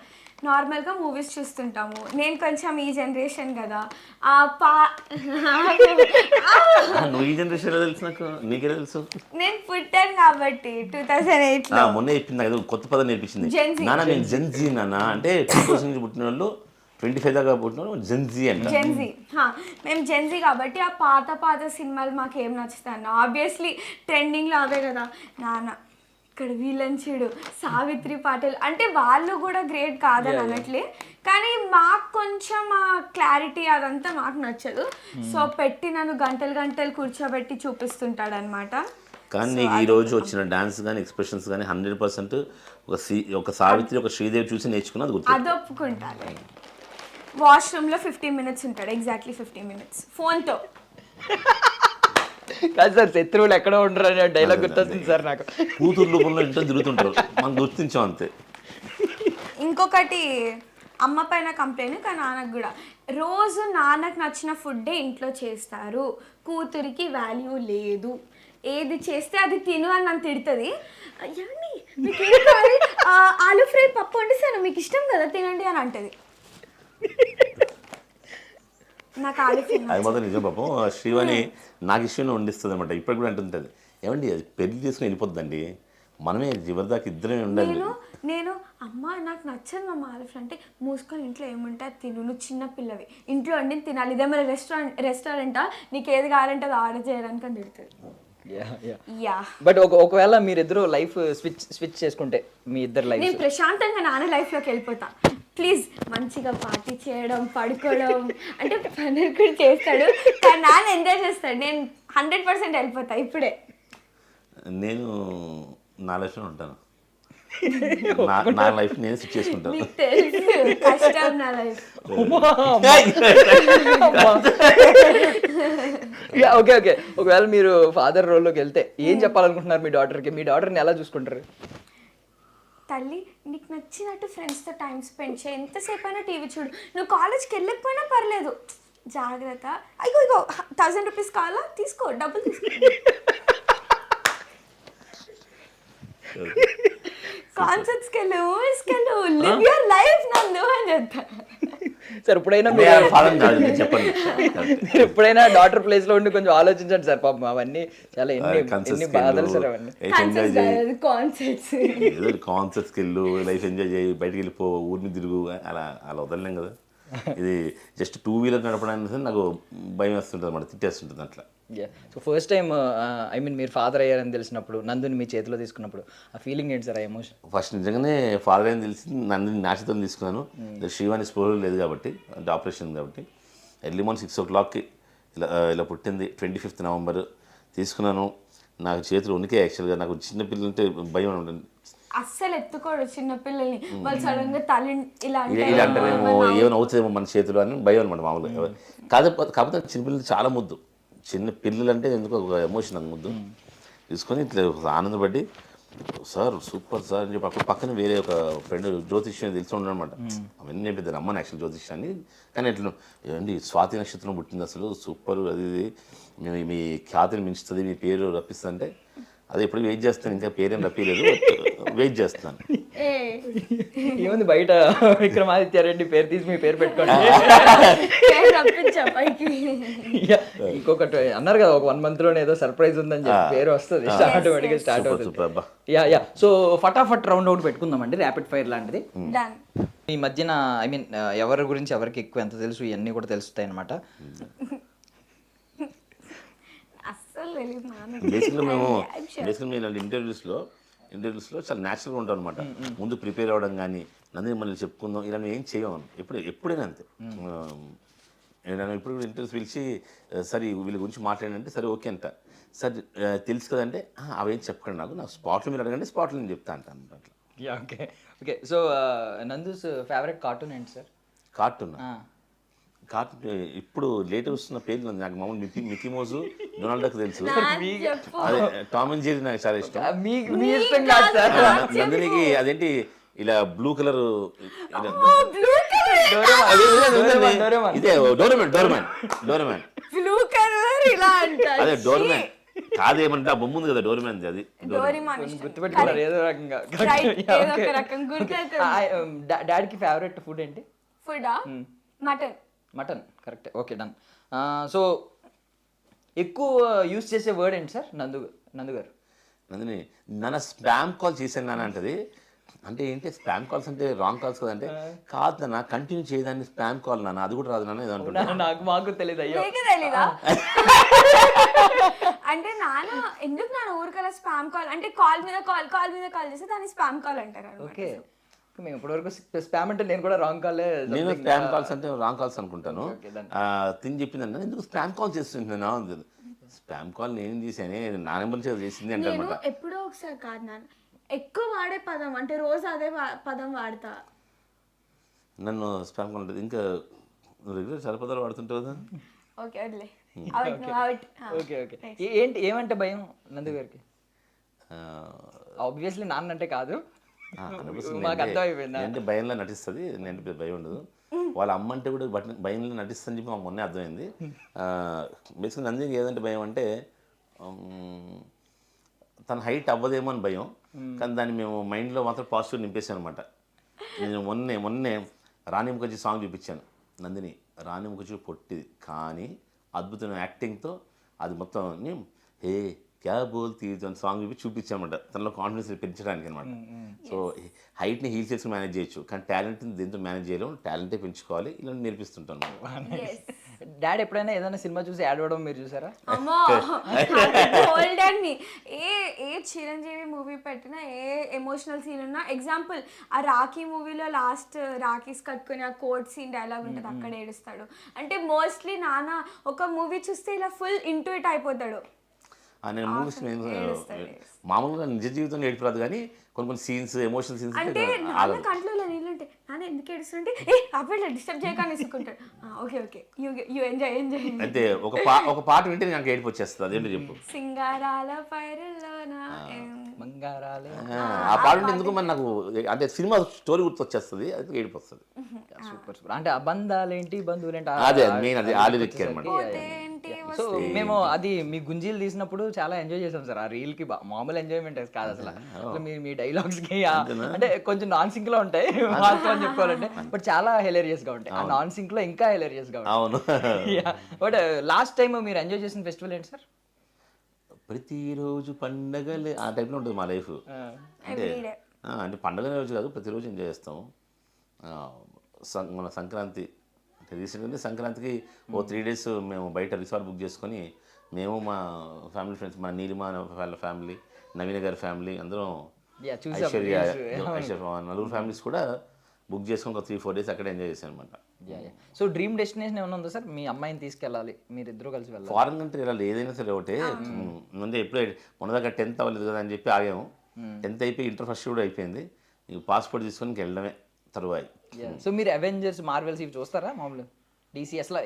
నార్మల్గా మూవీస్ చూస్తుంటాము. నేను కొంచెం ఈ జనరేషన్ కదా, నువ్వు ఈ జనరేషన్ తెలుసు, నాకు నీకే తెలుసు. నేను పుట్టాను కాబట్టి 2008 లో. మొన్న చెప్పింది కదా కొత్త పదం నేర్పించింది నాన్న. నేను జెన్జీ నాన్న, అంటే 2000 నుంచి పుట్టిన వాళ్ళు 25 దాకా పుట్టిన జెన్జీ అంట. జెన్జీ, మేము జెన్జీ కాబట్టి ఆ పాత సినిమాలు మాకు ఏం నచ్చుతాయి. ఆబ్వియస్లీ ట్రెండింగ్లో అవే కదా. నాన్న ఇక్కడ వీళ్ళని చూడు, సావిత్రి పాటిల్, అంటే వాళ్ళు కూడా గ్రేట్ కాదని అనట్లే, కానీ మాకు కొంచెం ఆ క్లారిటీ అదంతా మాకు నచ్చదు. సో పెట్టి నన్ను గంటలు కూర్చోబెట్టి చూపిస్తుంటాడు అనమాట. కానీ నీకు ఈ రోజు వచ్చిన డాన్స్ కానీ ఎక్స్ప్రెషన్స్ కానీ 100% ఒక సావిత్రి, ఒక శ్రీదేవి చూసి నేర్చుకున్నది గుర్తు. అది ఒప్పుకుంటాను. వాష్రూమ్లో 15 minutes ఉంటాడు, ఎగ్జాక్ట్లీ 15 minutes ఫోన్తో. కాదు సార్, శత్రువులు ఎక్కడో ఉండరు అనే డైలాగ్ గుర్తొస్తుంది సార్ నాకు. కూతురు రూపంలో ఇంట్లో తిరుగుతుంటారు, మనం గుర్తించాం అంతే. ఇంకొకటి అమ్మ పైన కంప్లైంట్, కానీ నాన్నకు కూడా రోజు నాన్నకు నచ్చిన ఫుడ్డే ఇంట్లో చేస్తారు, కూతురికి వాల్యూ లేదు, ఏది చేస్తే అది తిను అని నన్ను తిడుతుంది. ఏమండి మీకు ఏం కావాలి, ఆలు ఫ్రై పప్పు వండిస్తాను మీకు ఇష్టం కదా తినండి అని అంటది. నాకు ఆలు ఫ్రై అది మాత్రం నిజం పాపం. శ్రీవాణి నాకు ఇష్టం వండిస్తుంది అనమాట. ఇప్పుడు కూడా అంటుంటుంది, ఏమండి అది పెళ్లి చేసుకుని వెళ్ళిపోద్దండి, మనమే చివరిదాకా ఇద్దరే ఉండాలి. నేను అమ్మ నాకు నచ్చదు మా ఆలు ఫ్రై అంటే, మూసుకొని ఇంట్లో ఏముంటే అది తిను, నువ్వు చిన్న పిల్లవి, ఇంట్లో వండి తినాలి, ఇదే మరి రెస్టారెంటా నీకు ఏది కావాలంటే అది ఆర్డర్ చేయడానికి అని తిడుతుంది. బట్ ఒకవేళ మీరిద్దరు లైఫ్ స్విచ్ చేసుకుంటే మీ ఇద్దరు లైఫ్, నేను ప్రశాంతంగా నాన్న లైఫ్లోకి వెళ్ళిపోతా. ప్లీజ్ మంచిగా పార్టీ చేయడం, పడుకోవడం అంటే పనులు కూడా చేస్తాడు, కానీ నాన్న ఎంజాయ్ చేస్తాడు. నేను 100% వెళ్ళిపోతా ఇప్పుడే. నేను నా లైఫ్లో ఉంటాను, నా లైఫ్ నేను స్విచ్ చేసుకుంటాను. నీకు తెలుసు కష్టం నా లైఫ్. Okay okay. ఒకవేళ మీరు ఫాదర్ రోల్లోకి వెళ్తే ఏం చెప్పాలనుకుంటున్నారు మీ డాటర్కి? మీ డాటర్ని ఎలా చూసుకుంటారు? తల్లి నీకు నచ్చినట్టు ఫ్రెండ్స్తో టైం స్పెండ్ చేయి, ఎంతసేపు అయినా టీవీ చూడు, నువ్వు కాలేజ్కి వెళ్ళకపోయినా పర్లేదు, జాగ్రత్త. అయ్యో ఇగో 1000 రూపీస్ కావాలా తీసుకో, డబ్బులు తీసుకో, కాన్సర్ట్స్కి వెళ్ళు, మూవీస్కి వెళ్ళు, లివ్ యువర్ లైఫ్ నందు అని చెప్తాను. సార్ ఎప్పుడైనా చెప్పండి, మీరు ఎప్పుడైనా డాటర్ ప్లేస్ లో ఉండి కొంచెం ఆలోచించండి సార్. పాపం అవన్నీ చాలా ఎన్ని బాధలు సార్ అవన్నీ. కాన్సర్ట్స్కి వెళ్ళు, లైఫ్ ఎంజాయ్ చేయి, బయటికి వెళ్ళిపో, ఊరిని తిరుగు, అలా అలా వదలలేం కదా. ఇది జస్ట్ 2-wheeler నడపడానికి నాకు భయం వేస్తుంటుంది అన్నమాట, తిట్టేస్తుంటుంది అట్లా. So first time I mean మీరు ఫాదర్ అయ్యారని తెలిసినప్పుడు, నందుని మీ చేతిలో తీసుకున్నప్పుడు ఆ ఫీలింగ్ ఏంటి సార్, ఆ ఎమోషన్? ఫస్ట్ నిజంగానే ఫాదర్ అని తెలిసి నందుని నా చేతిలో తీసుకున్నాను. శ్రీవాణి స్పోర్ లేదు కాబట్టి, అంటే ఆపరేషన్ కాబట్టి, ఎర్లీ మార్నింగ్ 6 o'clockకి ఇలా పుట్టింది. 25th November తీసుకున్నాను. నాకు చేతులు ఉనికి యాక్చువల్గా. నాకు చిన్నపిల్లలు అంటే భయం ఉంటుంది, అస్సలు ఎత్తుకోడు చిన్న పిల్లల్ని, వాళ్ళు సడన్ గా తల్లి ఇలా అంటారేమో, ఏమైనా అవుతుందేమో మన చేతులు అని భయం అనమాట మామూలుగా. కాకపోతే చిన్నపిల్లలు చాలా ముద్దు. చిన్న పిల్లలు అంటే ఎందుకు ఒక ఎమోషన్, అది ముద్దు తీసుకొని ఇట్లా ఆనందపడి, సార్ సూపర్ సార్ అని చెప్పి అప్పుడు పక్కన వేరే ఒక ఫ్రెండ్ జ్యోతిష్యం తెలిసి ఉండనమాట. అవన్నీ చెప్పేది అమ్మని యాక్చువల్ జ్యోతిష్యాన్ని. కానీ ఇట్లా ఏమండి స్వాతి నక్షత్రం పుట్టింది, అసలు సూపర్, అది మీ ఖ్యాతిని మించుతుంది, మీ పేరు రప్పిస్తుంది అంటే, అది ఎప్పుడు వెయిట్ చేస్తాను, ఇంకా పేరేం రప్పిలేదు, వెయిట్ చేస్తాను. ఏముంది బయట విక్రమాదిత్య రెడ్డి పేరు తీసి మీ పేరు పెట్టుకోండి. ఇంకొకటి అన్నారు కదా, ఒక 1 month లోనే ఏదో సర్ప్రైజ్ ఉందని చెప్పి పేరు వస్తుంది, ఆటోమేటిక్గా స్టార్ట్ అవుతుంది. యా సో ఫటాఫట్ రౌండ్ అవుట్ పెట్టుకుందామండి, ర్యాపిడ్ ఫైర్ లాంటిది. ఈ మధ్యన ఐ మీన్ ఎవరి గురించి ఎవరికి ఎక్కువ ఎంత తెలుసు ఇవన్నీ కూడా తెలుస్తాయి అనమాట. బేసిక్గా మేము ఇంటర్వ్యూస్లో చాలా న్యాచురల్గా ఉంటాం అనమాట. ముందు ప్రిపేర్ అవ్వడం కానీ, నందిని మళ్ళీ చెప్పుకుందాం, ఇలా ఏం చేయము ఎప్పుడైనా అంతే. నేను ఇప్పుడు ఇంటర్వ్యూస్ పిలిచి సరే వీళ్ళ గురించి మాట్లాడంటే సరే ఓకే అంట, సరే తెలుసు కదంటే అవేం చెప్పకండి, నాకు స్పాట్లో మీరు అడగండి, స్పాట్లో నేను చెప్తా అంట అట్లా. Okay okay. So Nandu's favourite cartoon ఏంటి సార్? కార్టూన్ ఇప్పుడు లేట్ వస్తున్న పేర్లు నాకు మామూలు మిక్కీ మౌస్, డొనాల్డ్ డక్ తెలుసు, అదే టామ్ అండ్ జెర్రీ నాకు చాలా ఇష్టం. నందినికి అదేంటి ఇలా బ్లూ కలర్, ఇదే డోరేమాన్ అదే డోరేమాన్ కాదేమంటే ఆ బొమ్మ ఉంది కదా డోరేమాన్, అది గుర్తుపెట్టుకున్నారు ఏదో రకంగా. డాడీకి ఫేవరెట్ ఫుడ్ ఏంటి? Mutton correct. Okay done. So ఎక్కువ యూస్ చేసే వర్డ్ ఏంటి సార్ నందు గారు? నందిని నన్ను స్పామ్ కాల్ చేశాను నాన్న అంటది. అంటే ఏంటి స్పామ్ కాల్స్ అంటే రాంగ్ కాల్స్ కదంటే, కాదు నాన్న కంటిన్యూ చేయదాన్ని స్పామ్ కాల్ నాన్న, అది కూడా రాదు నాన్న ఏదంటున్నా. మాకు తెలియదు. అయ్యో అంటే నాన్న ఎందుకు నాన్న ఊరికలా స్పామ్ కాల్ అంటే కాల్ మీద కాల్ చేస్తే దాన్ని స్పామ్ కాల్ అంటారు. ఓకే, మేము ఇప్పటివరకు స్పామ్ అంటే నేను కూడా రాంగ్ కాల్, నేను స్పామ్ కాల్స్ అంటే రాంగ్ కాల్స్ అనుకుంటాను. తిని చెప్పిందంటే ఎందుకు స్పామ్ కాల్ చేస్తుంటున్నాను, స్పామ్ కాల్ నేను చేశాను, నా నెంబర్ చేసింది అంటే అనమాట. ఎప్పుడో ఒకసారి కాదు నాన్న, ఎక్కువ వాడే పదం అంటే రోజు అదే పదం వాడతా. నన్ను స్పామ్ కాల్ ఉంటుంది. ఇంకా నువ్వు రెగ్యులర్ చాలా పదాలు వాడుతుంటావు కదా. ఓకే వదిలే అవుట్ ఓకే ఓకే ఏంటి ఏమంటే భయం నందు గారికి? ఆబ్వియస్లీ నాన్న అంటే కాదు, మాకు అర్థం అయిపోయింది. అంటే భయంలో నటిస్తుంది, నేను భయం ఉండదు. వాళ్ళ అమ్మ అంటే కూడా భయంలో నటిస్తుందని చెప్పి మాకు మొన్నే అర్థమైంది. బేసిక్గా నందికి ఏదంటే భయం అంటే తన హైట్ అవ్వదేమో అని భయం, కానీ దాన్ని మేము మైండ్లో మాత్రం పాజిటివ్ నింపేసాను అనమాట. నేను మొన్నే రాణి ముఖర్జీ సాంగ్ చూపించాను. నందిని రాణి ముఖర్జీ పొట్టిది కానీ అద్భుతమైన యాక్టింగ్తో అది మొత్తం హే క్యా బోల్తీ అని సాంగ్ చూపించామన్నమాట, తనలో కాన్ఫిడెన్స్ పెంచడానికి అనమాట. సో హైట్ని హీల్ చేసుకుని మేనేజ్ చేయొచ్చు, కానీ టాలెంట్ని దీంతో మేనేజ్ చేయలేము, టాలెంటే పెంచుకోవాలి, ఇలా నేర్పిస్తుంటాను. డాడీ ఎప్పుడైనా ఏదైనా సినిమా చూసి యాడ్ అవ్వడం మీరు చూసారా? అమ్మో hold and me A Chiranjeevi movie పెట్టినా ఏ ఎమోషనల్ సీన్ ఉన్నా, ఎగ్జాంపుల్ ఆ రాఖీ మూవీలో లాస్ట్ రాఖీస్ కట్టుకుని ఆ కోట్ సీన్ డైలాగ్ ఉంటుంది, అక్కడ ఏడుస్తాడు. అంటే మోస్ట్లీ నాన్న ఒక మూవీ చూస్తే ఇలా ఫుల్ ఇంటూయిట్ అయిపోతాడు. నేను మూవీస్ మామూలుగా నిజ జీవితంలో ఏడిపోరాదు, కానీ కొన్ని సీన్స్ ఎమోషనల్ సీన్స్ అంటే నాన్న కంట్లో నీళ్ళు ఉంటాయి, నాన్న ఎందుకు ఏడుస్తుంటే అప్పుడు డిస్టర్బ్ చేయకుండా తీసుకుంటాడు. ఓకే ఓకే యూ ఎంజాయ్ అంటే ఒక పాట వింటే నాకు ఏడిపు వచ్చేస్తుంది. అదేంటో చెప్పు. సింగారాల పైరులోన బంగారాలే ఆ పాట వింటే ఎందుకు మరి నాకు అంటే సినిమా స్టోరీ గుర్తొచ్చేస్తుంది, అది ఏడిపు వస్తుంది. Super super. అంటే బంధాలేంటి బంధువులేంటి అదే మెయిన్, అది ఆలిరిక్ అనమాట. సో మేము అది మీ గుంజీలు తీసినప్పుడు చాలా ఎంజాయ్ చేసాం సార్. ఆ రీల్ కి మామూలు ఎంజాయ్మెంట్ కాదు అసలు. మీ డైలాగ్స్ కి అంటే కొంచెం నాన్ సింక్ లో ఉంటాయి వాస్తవం చెప్పుకోవాలంటే, బట్ చాలా హిలేరియస్ గా ఉంటాయి. ఆ నాన్ సింక్ లో ఇంకా హిలేరియస్ గా ఉంటాయి. అవును. బట్ లాస్ట్ టైం మీరు ఎంజాయ్ చేసిన ఫెస్టివల్ ఏంటి సార్? ప్రతిరోజు పండగలే ఆ టైప్లో ఉంటుంది మా లైఫ్. అంటే పండగ రోజు కాదు, ప్రతిరోజు ఎంజాయ్ చేస్తాము. మన సంక్రాంతి రీసెంట్గా సంక్రాంతికి 3 days మేము బయట రిసార్ట్ బుక్ చేసుకొని మేము మా ఫ్యామిలీ ఫ్రెండ్స్, మా నీలిమా వాళ్ళ ఫ్యామిలీ, నవీన గారి ఫ్యామిలీ, అందరం ఐశ్వర్య నలుగురు ఫ్యామిలీస్ కూడా బుక్ చేసుకొని 3-4 days అక్కడ ఎంజాయ్ చేశాను అనమాట. సో డ్రీమ్ డెస్టినేషన్ ఏమైనా ఉందా సార్? మీ అమ్మాయిని తీసుకెళ్ళాలి, మీరు ఇద్దరు కలిసి వెళ్ళాలి. ఫారెన్ కంట్రీ వెళ్ళాలి, ఏదైనా సరే ఒకటే. ముందే ఎప్పుడే మొన్నదాకా 10th అవ్వలేదు కదా అని చెప్పి ఆగాము. 10th అయిపోయి ఇంటర్ ఫస్ట్ కూడా అయిపోయింది, పాస్పోర్ట్ తీసుకొని వెళ్ళడమే తరువాయి. సో మీరు అవెంజర్స్, మార్వెల్స్ ఇవి చూస్తారా? మామూలు DC అసలు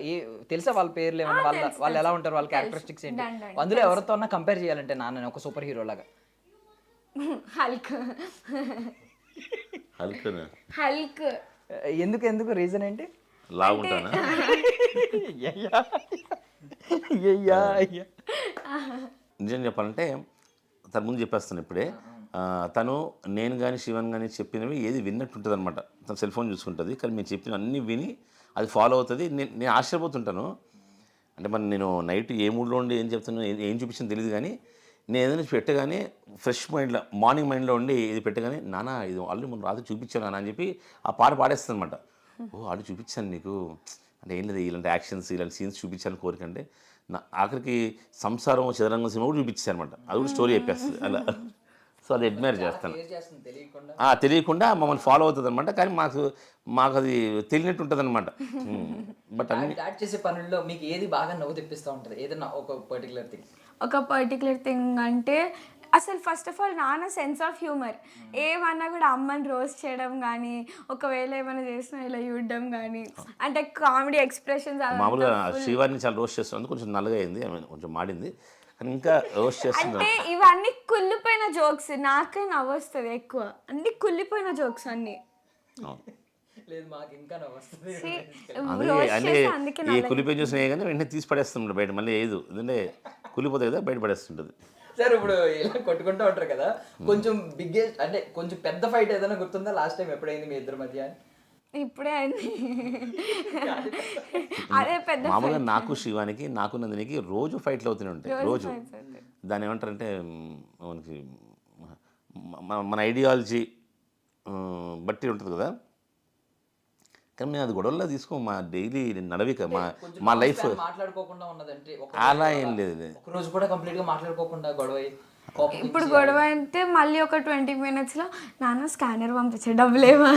తెలుసా వాళ్ళ పేర్లు ఏమన్నా, వాళ్ళు ఎలా ఉంటారు, వాళ్ళ క్యారెక్టరిస్టిక్స్ ఏంటి? అందులో ఎవరితో అన్నా కంపేర్ చేయాలంటే నాన్న ఒక సూపర్ హీరో లాగా హల్క్ హల్క్ ఎందుకు రీజన్ ఏంటి? లాగుంటానా? నిజం చెప్పాలంటే తన ముందు చెప్పేస్తాను ఇప్పుడే, తను నేను కానీ శివన్ కానీ చెప్పినవి ఏది విన్నట్టు ఉంటుంది అనమాట. తను సెల్ ఫోన్ చూసుకుంటుంది, కానీ మేము చెప్పిన అన్నీ విని అది ఫాలో అవుతుంది. నేను ఆశ్చర్యపోతుంటాను. అంటే మరి నేను నైట్ ఏ మూడ్లో ఉండి ఏం చెప్తాను, ఏం చూపించాను తెలియదు, కానీ నేను ఏదైనా పెట్టగానే ఫ్రెష్ మైండ్లో, మార్నింగ్ మైండ్లో ఉండి ఇది పెట్టగానే నాన్న ఇది ఆల్రెడీ మనం రాత్రి చూపించాను నాన్న అని చెప్పి ఆ పాట పాడేస్తుంది అనమాట. ఓ ఆల్రెడీ చూపించాను నీకు, అంటే ఏం లేదు ఇలాంటి యాక్షన్స్ ఇలాంటి సీన్స్ చూపించాను కోరికంటే ఆఖరికి సంసారం చదరంగం సినిమా కూడా చూపించాను అనమాట. అది కూడా స్టోరీ చెప్పేస్తుంది అలా. సో అది అడ్మైర్ చేస్తాను. తెలియకుండా మమ్మల్ని ఫాలో అవుతుంది అనమాట, కానీ మాకు అది తెలియనట్టు ఉంటుంది అనమాట. బట్ అన్ని చేసే పనుల్లో మీకు ఏది బాగా నవ్వు తెప్పిస్తూ ఉంటుంది? ఏదైనా ఒక పర్టికులర్ థింగ్ అంటే అసలు ఫస్ట్ ఆఫ్ ఆల్ నాన్న సెన్స్ ఆఫ్ హ్యూమర్. ఏమన్నా కూడా అమ్మని రోస్ట్ చేయడం కానీ, ఒకవేళ ఏమైనా చేసినా ఇలా చూడడం కానీ, అంటే కామెడీ ఎక్స్ప్రెషన్స్. మామూలుగా శ్రీవారిని చాలా రోస్ట్ చేస్తుంది, కొంచెం నల్లగా అయింది, కొంచెం మాడింది, ఇంకా రోస్ట్ చేస్తుంది. అంటే ఇవన్నీ కుళ్ళిపోయిన జోక్స్, నాకే నవ్వు వస్తుంది ఎక్కువ. అన్ని కుళ్ళిపోయిన జోక్స్ అన్ని. ఈ కులిపోయి చూసినా కానీ వెంటనే తీసి పడేస్తుంటాడు బయట, మళ్ళీ ఏదు ఎందుకంటే కులిపోతుంది కదా, బయట పడేస్తుంటుంది. సార్ ఇప్పుడు ఇలా కొట్టుకుంటూ ఉంటారు కదా, కొంచెం బిగ్గెస్ట్ అంటే కొంచెం పెద్ద ఫైట్ ఏదైనా గుర్తుందా? లాస్ట్ టైం ఎప్పుడైంది మీ ఇద్దరి మధ్య? ఇప్పుడే అయింది. అదే పెద్ద మామూలుగా నాకు శివానికి, నాకు నందినికి రోజు ఫైట్లు అవుతూనే ఉంటాయి. రోజు దాన్ని ఏమంటారంటే మనకి మన ఐడియాలజీ బట్టి ఉంటుంది కదా, కానీ మేము అది గొడవల్లో తీసుకో, మా డైలీ నడవిక, మా లైఫ్ మాట్లాడుకోకుండా ఉన్నదంటే అలా ఏం లేదు. ఒక రోజు కూడా కంప్లీట్ గా మాట్లాడుకోకుండా గొడవ. ఇప్పుడు గొడవ అయితే మళ్ళీ ఒక 20 minutes లో నాన్న స్కానర్ పంపించే డబ్బులేమా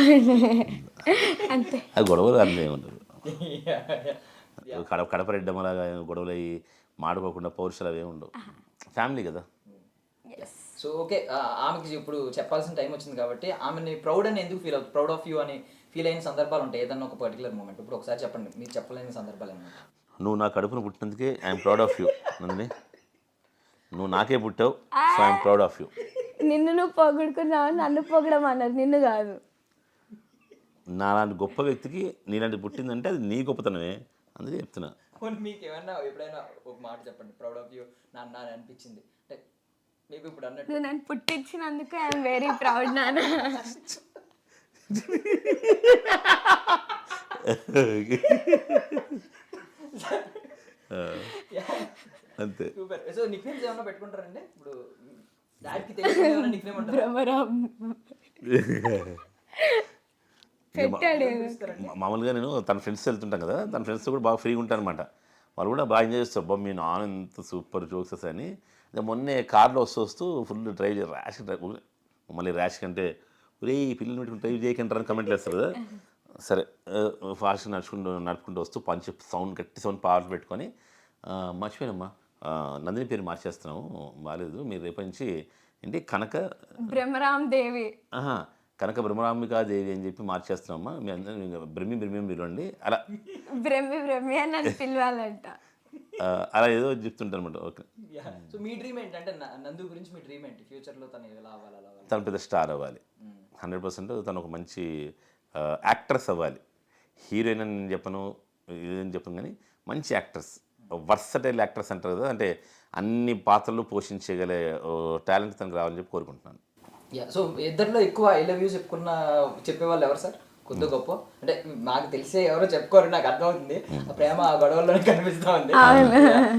అంతే. అది గొడవలు అన్నీ ఉండదు. కడప రెడ్డం అలాగా గొడవలు అయ్యి మాడుకోకుండా పౌరుషాలు అవి ఉండవు. ఫ్యామిలీ కదా. సో ఓకే, ఆమెకి ఇప్పుడు చెప్పాల్సిన టైం వచ్చింది కాబట్టి ఆమెని ప్రౌడ్ అని ఎందుకు ఫీల్ అవుతుంది, ప్రౌడ్ ఆఫ్ యూ అని ఫీల్ అయిన సందర్భాలు ఉంటాయి ఏదన్నా ఒక పర్టికులర్ మూమెంట్. ఇప్పుడు ఒకసారి చెప్పండి మీరు చెప్పలేని సందర్భాలు ఏమన్నా. నువ్వు నా కడుపును పుట్టినందుకే I'm proud of you Nandini. నువ్వు నాకే పుట్టావు, so I'm proud of you. నిన్ను నువ్వు పొగుడుకున్నావు, నన్ను పొగడం అన్నారు, నిన్ను కాదు. నాలాంటి గొప్ప వ్యక్తికి నీలాంటి పుట్టిందంటే అది నీ గొప్పతనమే, అందుకే చెప్తున్నా. మీకు ఏమన్నా ఎప్పుడైనా ఒక మాట చెప్పండి, ప్రౌడ్ ఆఫ్ యూ నాన్న అని అనిపించింది అంటే మీకు ఇప్పుడు అన్నట్టు. నువ్వు నన్ను పుట్టించినందుకు ఐఎమ్ వెరీ ప్రౌడ్ నాన్న. అంతే. సూపర్. సో నిక్ నేమ్స్ ఏమన్నా పెట్టుకుంటారండి ఇప్పుడు? డాడీకి తెలియదు ఏమన్నా నిక్ నేమ్ ఉంటారా? భ్రమరాం పెట్టాడు. మామూలుగా నేను తన ఫ్రెండ్స్ వెళ్తుంటాను కదా, తన ఫ్రెండ్స్తో కూడా బాగా ఫ్రీగా ఉంటాను అనమాట. వాళ్ళు కూడా బాగా ఎంజాయ్ చేస్తారు. అబ్బా మీ నాన్న ఎంత సూపర్ జోక్సెస్ అని. మొన్నే కార్లో వస్తూ ఫుల్ డ్రైవ్ ర్యాష్ డ్రైవ్, మళ్ళీ ర్యాష్ కంటే ఒరే ఈ పిల్లలు పెట్టుకుని డ్రైవ్ చేయకంటారని కమెంట్లు వేస్తారు కదా. సరే ఫాస్ట్ నడుపుకుంటూ వస్తూ సౌండ్ గట్టి సౌండ్ పవర్లు పెట్టుకొని మర్చిపోయానమ్మా నందిని పేరు మార్చేస్తున్నాము బాగాలేదు, మీరు రేపటి నుంచి ఏంటి కనక భ్రమరాం దేవి, కనక బ్రహ్మరాంబికా దేవి అని చెప్పి మార్చేస్తున్నామమ్మా, మీ అందరూ బ్రహ్మి పిలవండి అలా బ్రహ్మి అని నన్ను పిలవాలంట. అలా ఏదో చెప్తుంటారు అనమాట. ఓకే. సో మీ డ్రీమ్ ఏంటంటే నందు గురించి మీ డ్రీమ్ ఏంటి? ఫ్యూచర్లో తను ఎలా అవ్వాలి, అలా అవ్వాలి? తను పెద్ద స్టార్ అవ్వాలి 100%. తను ఒక మంచి యాక్ట్రెస్ అవ్వాలి. హీరోయిన్ అని చెప్పను, ఇదేం చెప్పను, కానీ మంచి యాక్ట్రెస్, వర్సటైల్ యాక్ట్రెస్ అంటారు కదా, అంటే అన్ని పాత్రలు పోషించగలే టాలెంట్ తనకు రావాలని చెప్పి కోరుకుంటున్నాను. సో ఇద్దరిలో ఎక్కువ ఐ లవ్ యూ చెప్పేవాళ్ళు ఎవరు సార్? కొద్ది గొప్ప అంటే నాకు తెలిసే ఎవరో చెప్పుకోరు, నాకు అర్థమవుతుంది. ఆ ప్రేమ ఆ గొడవల్లోనే కనిపిస్తూ ఉంది.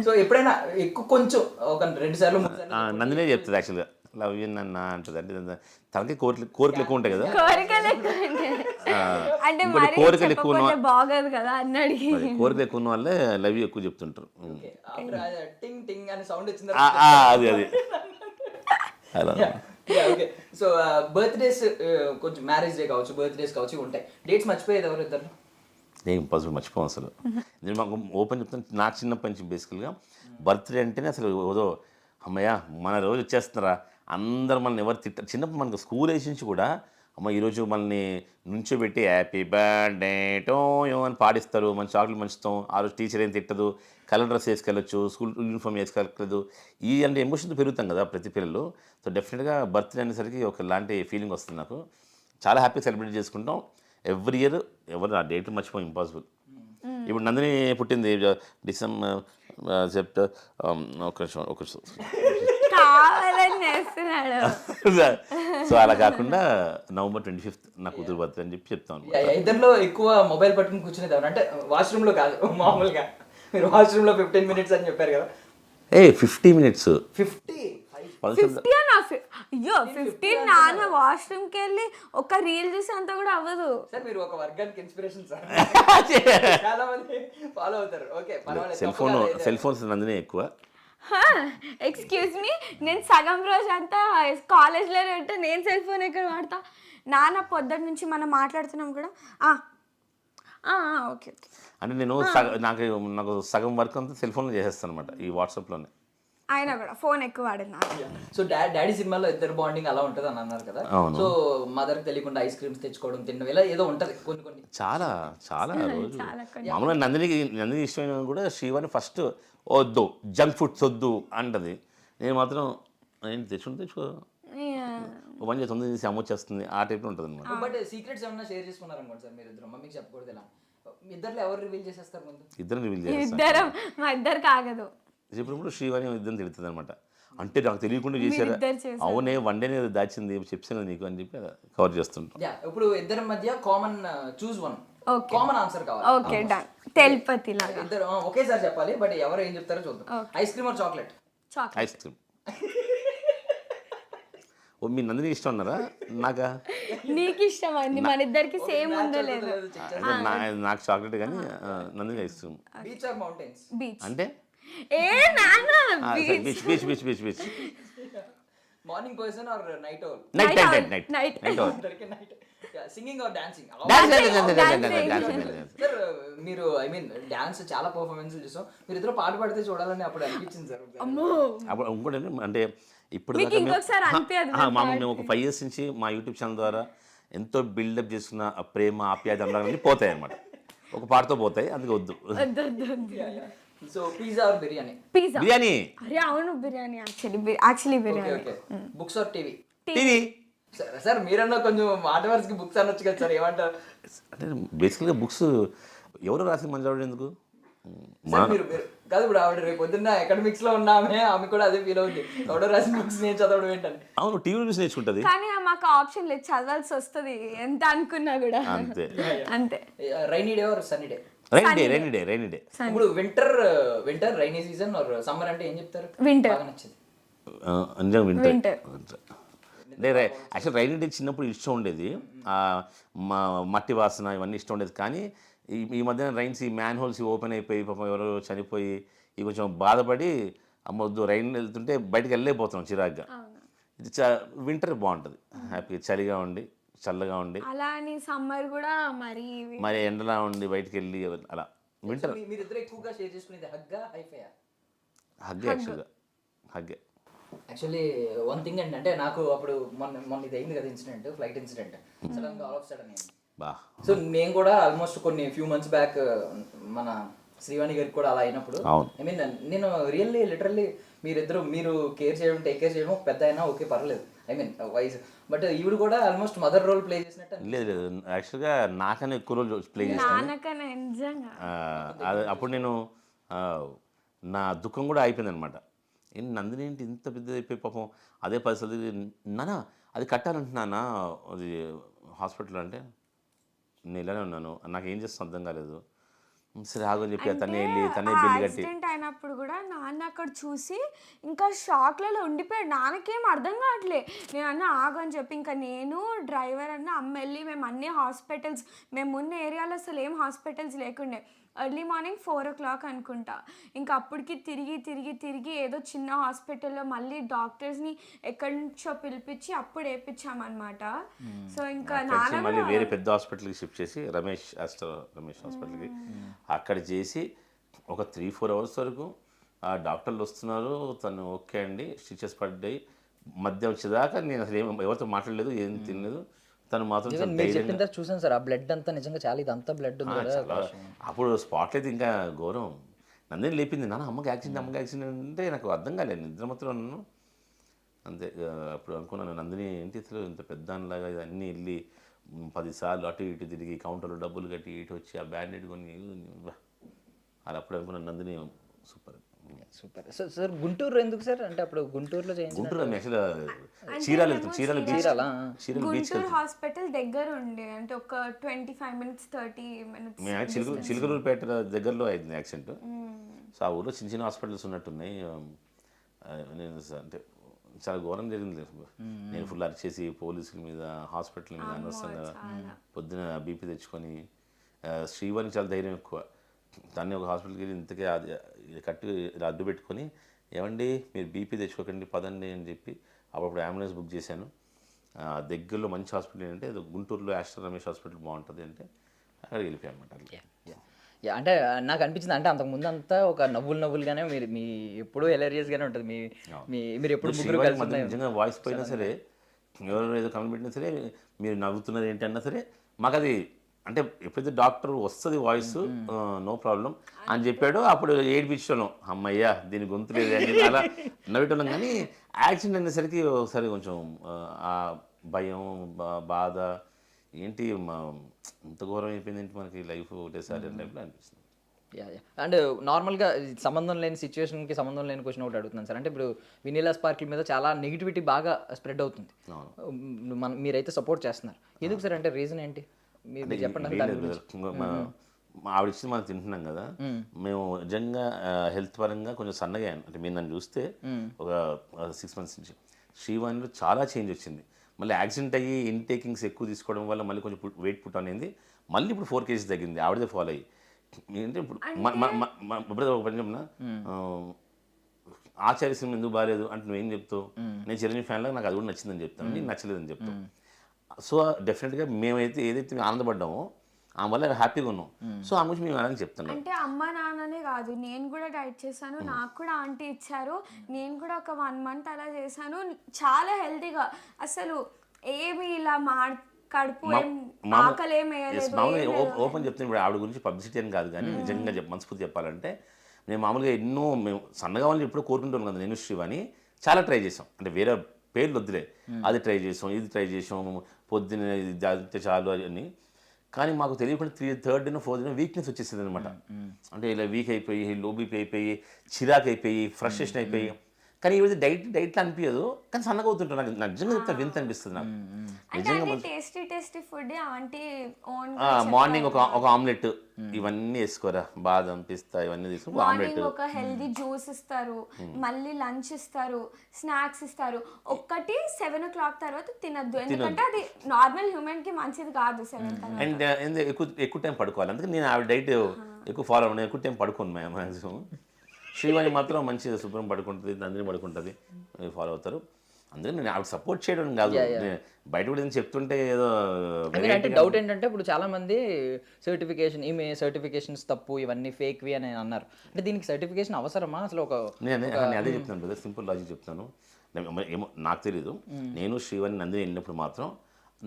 సో ఎప్పుడైనా ఎక్కువ కొంచెం ఒక 2 సార్లు 3 సార్లు నందినే చెప్తుంది యాక్చువల్గా లవ్ యూ అన్న అంటుంది. అంటే తనకి కోరికలు ఎక్కువ ఉంటాయి కదా, కోరికలు ఎక్కువ బాగోదు కదా అన్నాడు. కోరికలు ఎక్కువ ఉన్న వాళ్ళే లవ్ యూ ఎక్కువ చెప్తుంటారు. టింగ్ టింగ్ అనే సౌండ్ వచ్చింది అది అలా. ఓకే. సో బర్త్డేస్ కొంచెం మ్యారేజ్ డే కావచ్చు, బర్త్డేస్ కావచ్చు ఉంటాయి. డేట్స్ మర్చిపోయేది ఎవరు ఇద్దరు? నేను ఇంపాసిబుల్ మర్చిపోను అసలు. నేను మాకు ఓపెన్ చెప్తాను, నాకు చిన్నప్పటి నుంచి బేసికల్గా బర్త్డే అంటేనే అసలు ఏదో అమ్మయ్య మన రోజు వచ్చేస్తున్నారా, అందరు మనల్ని ఎవరు తిట్టారు. చిన్నప్పుడు మనకు స్కూల్ ఏజ్ నుంచి కూడా అమ్మ ఈరోజు మనల్ని నుంచోబెట్టి హ్యాపీ బర్త్డే టు యూ అని పాడిస్తారు, మన చాక్లెట్ మంచుతాం. ఆ రోజు టీచర్ ఏం తిట్టదు, కలర్ డ్రెస్ వేసుకెళ్ళచ్చు, స్కూల్ యూనిఫామ్ వేసుకెళ్ళదు. ఈ అంటే ఎమోషన్తో పెరుగుతాం కదా ప్రతి పిల్లలు. సో డెఫినెట్గా బర్త్డే అనేసరికి ఒకలాంటి ఫీలింగ్ వస్తుంది నాకు. చాలా హ్యాపీగా సెలబ్రేట్ చేసుకుంటాం ఎవ్రీ ఇయర్. ఎవరు ఆ డేట్ మర్చిపోయి ఇంపాసిబుల్. ఇప్పుడు నందిని పుట్టింది డిసెంబర్ సెప్టెంబర్ ఒక కావాలని చేస్తున్నాడు. సో అలా కాకుండా November 25th నా కూతురు బర్త్డే అని చెప్పి చెప్తాను. ఇద్దరిలో ఎక్కువ మొబైల్ పట్టుకుని కూర్చునేది ఎవరు అంటే వాష్రూమ్లో కాదు, మామూలుగా మీరు వాష్రూమ్లో 15 minutes అని చెప్పారు కదా. 50 minutes 50 అయ్యో 15 నాన్న వాష్రూమ్కి వెళ్ళి ఒక రీల్ చూసి అంతా కూడా అవ్వదు సార్. మీరు ఒక వర్గానికి ఇన్స్పిరేషన్ సార్, చాలా మంది ఫాలో అవుతారు. ఓకే పర్వాలేదు. సెల్ ఫోన్స్ నందినే ఎక్కువ. ఎక్స్క్యూజ్ మీ, నేను సగం రోజు అంతా కాలేజ్లోనే ఉంటే నేను సెల్ ఫోన్ ఎక్కడ వాడతా? నాన్న పొద్దున్న నుంచి మనం మాట్లాడుతున్నాం కూడా ఓకే అంటే నేను నాకు సగం వర్క్ అంతా సెల్ ఫోన్లో చేసేస్తాను అనమాట, ఈ వాట్సాప్లోనే. ఆయన కూడా ఫోన్ ఎక్కువ వాడినా. సో డాడీ సినిమాలో ఇద్దరు బాండింగ్ అలా ఉంటుంది అని అన్నారు కదా. సో మదర్కి తెలియకుండా ఐస్ క్రీమ్స్ తెచ్చుకోవడం, తినడం, ఇలా ఏదో ఉంటుంది కొన్ని చాలా రోజు. మామూలుగా నందినికి ఇష్టమైన కూడా శ్రీవాణి ఫస్ట్ వద్దు జంక్ ఫుడ్స్ వద్దు అంటది. నేను మాత్రం నేను తెచ్చుకో ఓ పని చేస్తుంది తీసి అమ్మొచ్చేస్తుంది, ఆ టైప్లో ఉంటుంది అనమాట. బట్ సీక్రెట్స్ ఏమన్నా షేర్ చేసుకున్నారు అనుకోండి సార్ మీరు ఇద్దరు, మమ్మీకి చెప్పకూడదు ఇలా. ఇద్దరు ఎవరు రివీల్ చేసేస్తారు ముందు? ఇద్దరు రివీల్ చేస్తారు. మా ఇద్దరు కాగదు చెప్పినప్పుడు శ్రీవాణి ఇద్దరు తిడుతుంది అనమాట. అంటే నాకు తెలియకుండా చేశారా? అవునే వన్ డే నేను దాచింది చెప్పాను నీకు అని చెప్పి కవర్ చేస్తుంటాం. ఇప్పుడు ఇద్దరి మధ్య common choose one common answer కావాలి. Okay done. తెల్పతి లాగా ఇద్దరు ఒకేసారి చెప్పాలి, బట్ ఎవరు ఏం చెప్తారో చూద్దాం. Ice cream or chocolate? Ice cream. ఓ మీ నందిని ఇష్టం అన్నారా? నాకా? నీకు ఇష్టం అండి, మన ఇద్దరికి సేమ్ ఉందో లేదో. నాకు చాక్లెట్ కానీ Nandini ice cream. Beach or mountains? Beach. అంటే beach. Morning person or night owl? Night owl. Singing or dancing? Sir మీరు ఐ మీన్ డాన్స్ చాలా పర్ఫార్మెన్స్ చూసాం, మీరు ఇద్దరు పాట పాడితే చూడాలని అప్పుడు అనిపించింది సార్. అప్పుడు ఇంకోటి అంటే ఇప్పుడు మీకు ఇంకొకసారి అనిపించదు మేము ఒక 5 years నుంచి మా యూట్యూబ్ ఛానల్ ద్వారా ఎంతో బిల్డప్ చేసుకున్న ఆ ప్రేమ ఆప్యాయత అందరం పోతాయి అనమాట. ఒక పాటతో పోతాయి, అందుకే వద్దు. So pizza or biryani? Pizza. Biryani. అరే అవును, biryani actually biryani. Books or TV? TV. Sir మీరన్నా కొంచెం మాట వరుసకి బుక్స్ అనొచ్చు కదా సార్, ఏమంటారు? అంటే బేసికల్గా బుక్స్ ఎవరు రాసి మంచి ఎందుకు కాదు, ఇప్పుడు ఆవిడ రేపు పొద్దున్న అకాడమిక్స్ లో ఉన్న ఆమె కూడా అదే ఫీల్ అవుతుంది, ఎవడో రాసిన బుక్స్ నేను చదవడం ఏంటని. అవును, టీవీ చూసి నేర్చుకుంటది. కానీ మాకు ఆప్షన్ లేదు, చదవాల్సి వస్తుంది ఎంత అనుకున్నా కూడా. అంతే అంతే. Rainy day or sunny day? Rainy day. ఇప్పుడు winter rainy season or summer అంటే ఏం చెప్తారు? వింటర్. బాగా నచ్చింది వింటర్. అంటే యాక్చువల్ రైనీ డే చిన్నప్పుడు ఇష్టం ఉండేది, మట్టి వాసన ఇవన్నీ ఇష్టం ఉండేది. కానీ ఈ మధ్యన రైన్స్ ఈ మ్యాన్ హోల్స్ ఓపెన్ అయిపోయి పాపం ఎవరో చనిపోయి ఇవి కొంచెం బాధపడి అమ్మొద్దు రైన్ వెళ్తుంటే బయటకు వెళ్ళలేకపోతున్నాం చిరాగ్గా. ఇది వింటర్ బాగుంటుంది, హ్యాపీగా చలిగా ఉండి చల్లగా ఉండి, అలా అని సమ్మర్ కూడా మరి ఎండలా ఉండి బయటకు వెళ్ళి అలా. వింటర్. మీరిద్దరు ఎక్కువగా షేర్ చేసుకునేది హగ్గా హైఫైయా? హగ్గే యాక్చువల్గా, హగ్గే. యాక్చువల్లీ వన్ థింగ్ అంటే నాకు అప్పుడు మొన్న ఇది అయింది కదా ఇన్సిడెంట్, ఫ్లైట్ ఇన్సిడెంట్, సడన్ గా ఆల్ ఆఫ్ సడన్ అయింది. సో నేను కూడా ఆల్మోస్ట్ కొన్ని ఫ్యూ మంత్స్ బ్యాక్ మన శ్రీవాణి గారికి కూడా అలా అయినప్పుడు, ఐ మీన్ నేను లిటరల్లీ మీరు కేర్ చేయడం, టేక్ కేర్ చేయడం పెద్ద అయినా ఓకే పర్లేదు, ఐ మీన్ వైజ్, బట్ ఈవిడ కూడా ఆల్మోస్ట్ మదర్ రోల్ ప్లే చేసినట్టు. లేదు, యాక్చువల్గా నాకనే ఎక్కువ రోల్ ప్లే చేస్తాను. అప్పుడు నేను నా దుఃఖం కూడా అయిపోయింది అనమాట. నందిని ఏంటి ఇంత పెద్ద అయిపోయి పాపం అదే పరిస్థితి, నానా అది కట్టాలంటున్నానా అది హాస్పిటల్ అంటే నేను ఇలానే ఉన్నాను, నాకు ఏం చేస్తాను అర్థం కాలేదు. సరే ఆగని చెప్పి తనే బిల్లు కట్టి. యాక్సిడెంట్ అయినప్పుడు కూడా నాన్న అక్కడ చూసి ఇంకా షాక్లలో ఉండిపోయాడు, నాన్నకేం అర్థం కావట్లే. నేను అన్న ఆగని చెప్పి ఇంకా నేను డ్రైవర్ అన్న అమ్మ వెళ్ళి మేము అన్ని హాస్పిటల్స్, మేము ఉన్న ఏరియాలో అసలు ఏం హాస్పిటల్స్ లేకుండే, ఎర్లీ మార్నింగ్ 4 o'clock అనుకుంటా. ఇంకా అప్పటికి తిరిగి ఏదో చిన్న హాస్పిటల్లో మళ్ళీ డాక్టర్స్ని ఎక్కడి నుంచో పిలిపించి అప్పుడు వేయించామన్నమాట. సో ఇంకా మళ్ళీ వేరే పెద్ద హాస్పిటల్కి షిఫ్ట్ చేసి రమేష్ హాస్పిటల్కి అక్కడ చేసి ఒక 3-4 hours వరకు ఆ డాక్టర్లు వస్తున్నారు, తను ఓకే అండి, స్టిచెస్ పడ్డాయి. మధ్య వచ్చేదాకా నేను అసలు ఎవరితో మాట్లాడలేదు, ఏం తినలేదు. తను మాత్రం చూసాను సార్, ఆ బ్లడ్ అంతా నిజంగా చాలా, ఇదంతా బ్లడ్ ఉంది. అప్పుడు స్పాట్ అయితే ఇంకా ఘోరం. నందిని లేపింది, నాన్న అమ్మకి యాక్సిడెంట్ అంటే నాకు అర్థం కాలేదు, నిద్ర మాత్రం ఉన్నాను అంతే. అప్పుడు అనుకున్నాను నందిని ఏంటి అసలు ఇంత పెద్దలాగా ఇవన్నీ వెళ్ళి 10 సార్లు అటు ఇటు తిరిగి కౌంటర్లో డబ్బులు కట్టి ఇటు వచ్చి ఆ బ్యాండెడ్ కొని అలా అప్పుడు అనుకున్నాను నందిని సూపర్. సార్ గుంటూరు ఎందుకు సార్? అంటే అప్పుడు గుంటూరులో గుంటూరు చీరాల బీచ్ హాస్పిటల్ దగ్గర ఉండే, అంటే ఒక 25 minutes 30 minutes. చిలుకలూరుపేట దగ్గరలో అయింది యాక్సిడెంట్. సో ఆ ఊళ్ళో చిన్న చిన్న హాస్పిటల్స్ ఉన్నట్టున్నాయి. నేను అంటే చాలా ఘోరం జరిగింది. నేను ఫుల్ అరిచేసి పోలీసుల మీద హాస్పిటల్ మీద అనవసరంగా పొద్దున బీపీ తెచ్చుకొని, శ్రీవాణి చాలా ధైర్యం ఎక్కువ, దాన్ని ఒక హాస్పిటల్కి వెళ్ళి ఇంతకే అది కట్టి అడ్డు పెట్టుకొని, ఏమండి మీరు బీపీ తెచ్చుకోకండి పదండి అని చెప్పి అప్పుడు అంబులెన్స్ బుక్ చేశాను. దగ్గరలో మంచి హాస్పిటల్ ఏంటంటే గుంటూరులో ఆస్టర్ రమేష్ హాస్పిటల్ బాగుంటుంది అంటే అక్కడికి వెళ్ళిపోయామన్నమాట. అంటే నాకు అనిపించింది, అంటే అంతకుముందు అంతా ఒక నవ్వులుగానే మీరు మీ ఎప్పుడు హిలేరియస్గానే ఉంటుంది మీరు ఎప్పుడు నిజంగా వాయిస్ పోయినా సరే, ఎవరు ఏదో కమెంట్ పెట్టినా సరే, మీరు నవ్వుతున్నారు ఏంటి అన్నా సరే మాకు అది అంటే ఎప్పుడైతే డాక్టర్ వస్తుంది వాయిస్ నో ప్రాబ్లం అని చెప్పాడో అప్పుడు ఏడిపించడం, అమ్మయ్యా దీని గొంతు లేదు అని అలా నవ్వేటోళ్ళం. కానీ యాక్సిడెంట్ అనేసరికి ఒకసారి కొంచెం ఆ భయం బాధ ఏంటి ఇంత ఘోరం అయిపోయింది ఏంటి మనకి లైఫ్ ఒకటేసారి టైప్లో అనిపిస్తుంది. అండ్ నార్మల్గా సంబంధం లేని సిచ్యువేషన్కి సంబంధం లేని క్వశ్చన్ ఒకటి అడుగుతున్నాను సార్. అంటే ఇప్పుడు వెనిలా స్పార్కిల్ మీద చాలా నెగిటివిటీ బాగా స్ప్రెడ్ అవుతుంది, మీరైతే సపోర్ట్ చేస్తున్నారు, ఎందుకు సార్? అంటే రీజన్ ఏంటి మీరు చెప్పండి. ఆవిడ ఇచ్చింది మనం తింటున్నాం కదా, మేము నిజంగా హెల్త్ పరంగా కొంచెం సన్నగా, అంటే మీరు నన్ను చూస్తే ఒక 6 months నుంచి శ్రీవాణిలో చాలా చేంజ్ వచ్చింది. మళ్ళీ యాక్సిడెంట్ అయ్యి ఇన్టేకింగ్స్ ఎక్కువ తీసుకోవడం వల్ల మళ్ళీ కొంచెం వెయిట్ పుట్ అనేది, మళ్ళీ ఇప్పుడు 4 kgs తగ్గింది ఆవిడదే ఫాలో అయ్యి. ఏంటంటే ఇప్పుడు ఒక పని చెప్పిన ఆచార్య సినిమా ఎందుకు బాగాలేదు అంటే నువ్వేం చెప్తావు, నేను చిరంజీవి ఫ్యాన్ లాగా నాకు అది కూడా నచ్చిందని చెప్తాను, నీకు నచ్చలేదని చెప్తాను. సో డెఫినెట్గా మేమైతే ఏదైతే ఆనందపడ్డామో ఆమె వల్ల హ్యాపీగా ఉన్నాం. సో ఆ గురించి మేము అలాగే చెప్తున్నాం. అంటే అమ్మ నాన్ననే కాదు, నేను కూడా డైట్ చేశాను, నాకు కూడా ఆంటీ ఇచ్చారు, నేను కూడా ఒక 1 month అలా చేశాను, చాలా హెల్తీగా, అసలు ఏమి ఇలా కడుపు ఆకలి ఏం వేయలేదు. ఓపెన్ చెప్తాను ఇప్పుడు ఆవిడ గురించి పబ్లిసిటీ అని కాదు కానీ నిజంగా మనస్ఫూర్తి చెప్పాలంటే మేము మామూలుగా మేము సన్నగా వాళ్ళని ఎప్పుడూ కోరుకుంటాం కదా, నేను శ్రీవాణి చాలా ట్రై చేసాం, అంటే వేరే పేర్లు వద్దులే, అది ట్రై చేసాం, ఇది ట్రై చేసాం, పొద్దున్న ఇది జాగ్రత్త చాలు అని. కానీ మాకు తెలియకుండా 3rd day 4th day weakness వచ్చేసింది అనమాట. అంటే ఇలా వీక్ అయిపోయి, లో బీపీ అయిపోయి, చిరాకు అయిపోయి, ఫ్రస్ట్రేషన్ అయిపోయి. కానీ ఈరోజు డైట్లో అనిపించదు, కానీ సన్నగా అవుతుంటాను. నాకు నిజంగా చెప్తా వింత అనిపిస్తుంది నాకు నిజంగా. టేస్టీ ఫుడ్ ఆంటీ మార్నింగ్ ఒక ఆమ్లెట్ ఇవన్నీ వేసుకోరా, బాదం పిస్తా ఇవన్నీ తీసుకుని ఆమ్లెట్, ఒక హెల్దీ జ్యూస్ ఇస్తారు, మళ్ళీ లంచ్ ఇస్తారు, స్నాక్స్ ఇస్తారు. ఒక్కటి 7 o'clock తర్వాత తినద్దు, ఎందుకంటే అది నార్మల్ హ్యూమన్ కి మంచిది కాదు 7 తర్వాత. అండ్ ఎక్కువ టైం పడుకోవాలి, అందుకే నేను ఆవిడ డైట్ ఎక్కువ ఫాలో అవ్వను, ఎక్కువ టైం పడుకోను మ్యాక్సిమం. శ్రీవాణి మాత్రం మంచిగా శుభ్రం పడుకుంటుంది, నందిని పడుకుంటుంది, ఫాలో అవుతారు. అందుకని నేను ఆవిడ సపోర్ట్ చేయడం కాదు, బయట కూడా చెప్తుంటే ఏదో. అంటే డౌట్ ఏంటంటే ఇప్పుడు చాలా మంది ఈమె సర్టిఫికేషన్స్ తప్పు, ఇవన్నీ ఫేక్వి అని అన్నారు. అంటే దీనికి సర్టిఫికేషన్ అవసరమా అసలు? నేను అదే చెప్తాను బ్రదర్, సింపుల్ లాజిక్ చెప్తాను. ఏమో నాకు తెలీదు, నేను శ్రీవాణి నందిని వెళ్ళినప్పుడు మాత్రం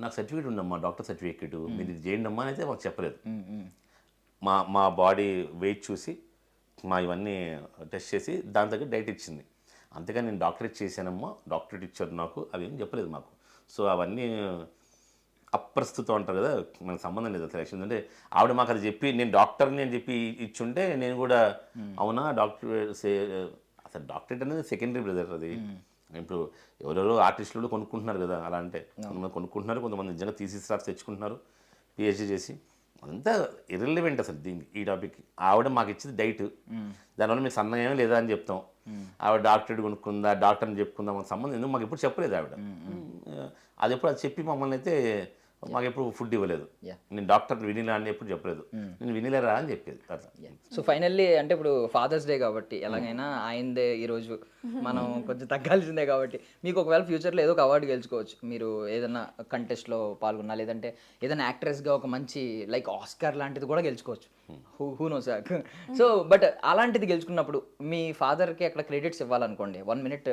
నాకు సర్టిఫికేట్ ఉండమ్మా, డాక్టర్ సర్టిఫికేట్, మీరు ఇది చేయండి అమ్మా అని అయితే మాకు చెప్పలేదు. మా బాడీ వెయిట్ చూసి మా ఇవన్నీ టెస్ట్ చేసి దాని దగ్గర డైట్ ఇచ్చింది. అంతేగాని నేను డాక్టరేట్ చేశానమ్మా, డాక్టరేట్ ఇచ్చారు నాకు, అవి ఏం చెప్పలేదు మాకు. సో అవన్నీ అప్రస్తుతం అంటారు కదా, మనకు సంబంధం లేదు అసలు. యాక్చువల్ అంటే ఆవిడ మాకు అది చెప్పి నేను డాక్టర్ని అని చెప్పి ఇచ్చుంటే నేను కూడా అవునా డాక్టర్ అసలు డాక్టరేట్ అనేది సెకండరీ బ్రదర్. అది ఇప్పుడు ఎవరెవరో ఆర్టిస్టులు కొనుక్కుంటున్నారు కదా, అలా అంటే కొంతమంది కొనుక్కుంటున్నారు, కొంతమంది నిజంగా థీసిస్ తెచ్చుకుంటున్నారు పిహెచ్డీ చేసి. అదంతా ఇర్రెలవెంట్ అసలు దీనికి, ఈ టాపిక్కి. ఆవిడ మాకు ఇచ్చింది డైట్, దానివల్ల మీకు సన్నగా ఏమీ లేదా అని చెప్తాం. ఆవిడ డాక్టరేట్ కొనుక్కుందా, డాక్టర్ని చెప్పుకుందా, మాకు సంబంధం ఎందుకు మాకు ఎప్పుడు చెప్పలేదు ఆవిడ. అది ఎప్పుడు అది చెప్పి మమ్మల్ని అయితే మాకు ఎప్పుడు ఫుడ్ ఇవ్వలేదు. నేను డాక్టర్ వినిలా అని ఎప్పుడు చెప్పలేదు, నేను వినిలేరా అని చెప్పేది అట్లా. సో ఫైనల్లీ అంటే ఇప్పుడు ఫాదర్స్ డే కాబట్టి ఎలాగైనా ఆయనదే ఈరోజు మనం కొంచెం తగ్గాల్సిందే కాబట్టి మీకు ఒకవేళ ఫ్యూచర్లో ఏదో ఒక అవార్డు గెలుచుకోవచ్చు. మీరు ఏదైనా కంటెస్ట్లో పాల్గొన్నా, లేదంటే ఏదైనా యాక్ట్రెస్గా ఒక మంచి లైక్ ఆస్కార్ లాంటిది కూడా గెలుచుకోవచ్చు, హూ నోస్. సో బట్ అలాంటిది గెలుచుకున్నప్పుడు మీ ఫాదర్కి అక్కడ క్రెడిట్స్ ఇవ్వాలనుకోండి, 1 minute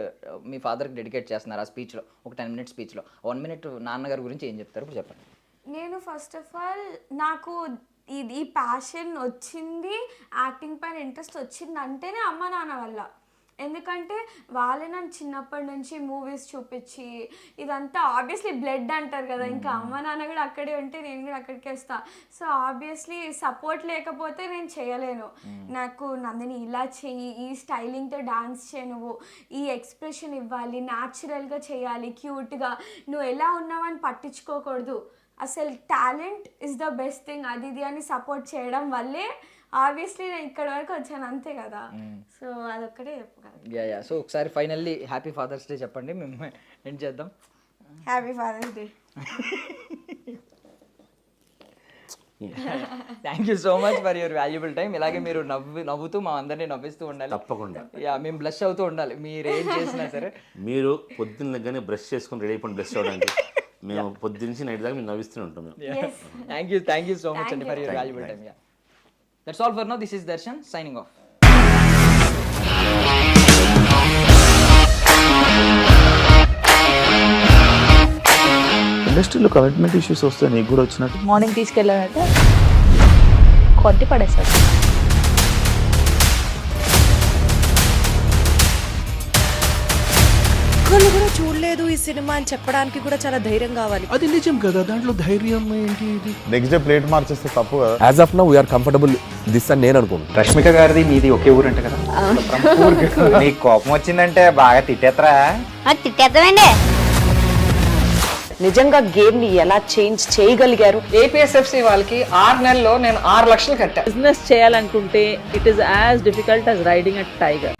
మీ ఫాదర్కి డెడికేట్ చేస్తున్నారు ఆ స్పీచ్లో, ఒక 10 minute స్పీచ్లో 1 minute నాన్నగారి గురించి ఏం చెప్తారు ఇప్పుడు చెప్పండి. నేను ఫస్ట్ ఆఫ్ ఆల్ నాకు ఈ ప్యాషన్ వచ్చింది, యాక్టింగ్ పైన ఇంట్రెస్ట్ వచ్చింది అంటేనే అమ్మ నాన్న వల్ల. ఎందుకంటే వాళ్ళే నన్ను చిన్నప్పటి నుంచి మూవీస్ చూపించి ఇదంతా ఆబ్వియస్లీ బ్లడ్ అంటారు కదా, ఇంకా అమ్మ నాన్న కూడా అక్కడే ఉంటే నేను కూడా అక్కడికి వస్తా. సో ఆబ్వియస్లీ సపోర్ట్ లేకపోతే నేను చేయలేను. నాకు నందిని ఇలా చెయ్యి, ఈ స్టైలింగ్తో డాన్స్ చేయి, నువ్వు ఈ ఎక్స్ప్రెషన్ ఇవ్వాలి, న్యాచురల్గా చేయాలి, క్యూట్గా, నువ్వు ఎలా ఉన్నావని పట్టించుకోకూడదు, అసలు talent is the best thing, అది ఇది అని సపోర్ట్ చేయడం వల్లే ఆబ్వియస్లీ నేను ఇక్కడ వరకు వచ్చాను, అంతే కదా. సో అదొక్కటే చెప్పగలను. సో ఒకసారి ఫైనల్లీ హ్యాపీ ఫాదర్స్ డే చెప్పండి, మేము ఎండ్ చేద్దాం. Happy father's day. Thank you so much for your valuable time. ఇలాగే మీరు నవ్వుతూ మా అందరినీ నవ్విస్తూ ఉండాలి, తప్పకుండా. మేము బ్లష్ అవుతూ ఉండాలి మీరు ఏం చేసినా సరే. మీరు పొద్దున్న దగ్గరనే బ్రష్ చేసుకుని రెడీ అయిపోయి బ్లష్ అవ్వడానికి మేము పొద్దున్న నుంచి నైట్ దాకా మేము నవ్విస్తూనే ఉంటాం. థ్యాంక్ యూ సో మచ్ అండి for your valuable time. That's all for now. This is Darshan signing off. ఇండస్ట్రీలో కమిట్మెంట్ ఇష్యూస్ వస్తే నీకు కూడా వచ్చినట్టు? మార్నింగ్ తీసుకెళ్ళానంటే కొట్టి పడేస్తారు. ఒక్కళ్ళు కూడా చూడలేదు ఈ సినిమా అని చెప్పడానికి కూడా చాలా ధైర్యం కావాలి. అది నిజం కదా, దాంట్లో ధైర్యం ఏంటి? నెక్స్ట్ డే ప్లేట్ మార్చేస్తే తప్పు కదా. As of now we are comfortable this అని నేను అనుకుంటున్నాను. రష్మిక గారిది మీది ఒకే ఊరు అంట కదా. నీకు కోపం వచ్చిందంటే బాగా తిట్టేత్తరా? తిట్టేద్దామండి. నిజంగా గేమ్ ని ఎలా చేంజ్ చేయగలిగారు? ఏపీఎస్ఎఫ్సి వాళ్ళకి 6 నెలల్లో నేను 6 లక్షలు కట్టా. బిజినెస్ చేయాలనుకుంటే it is as difficult as riding a tiger.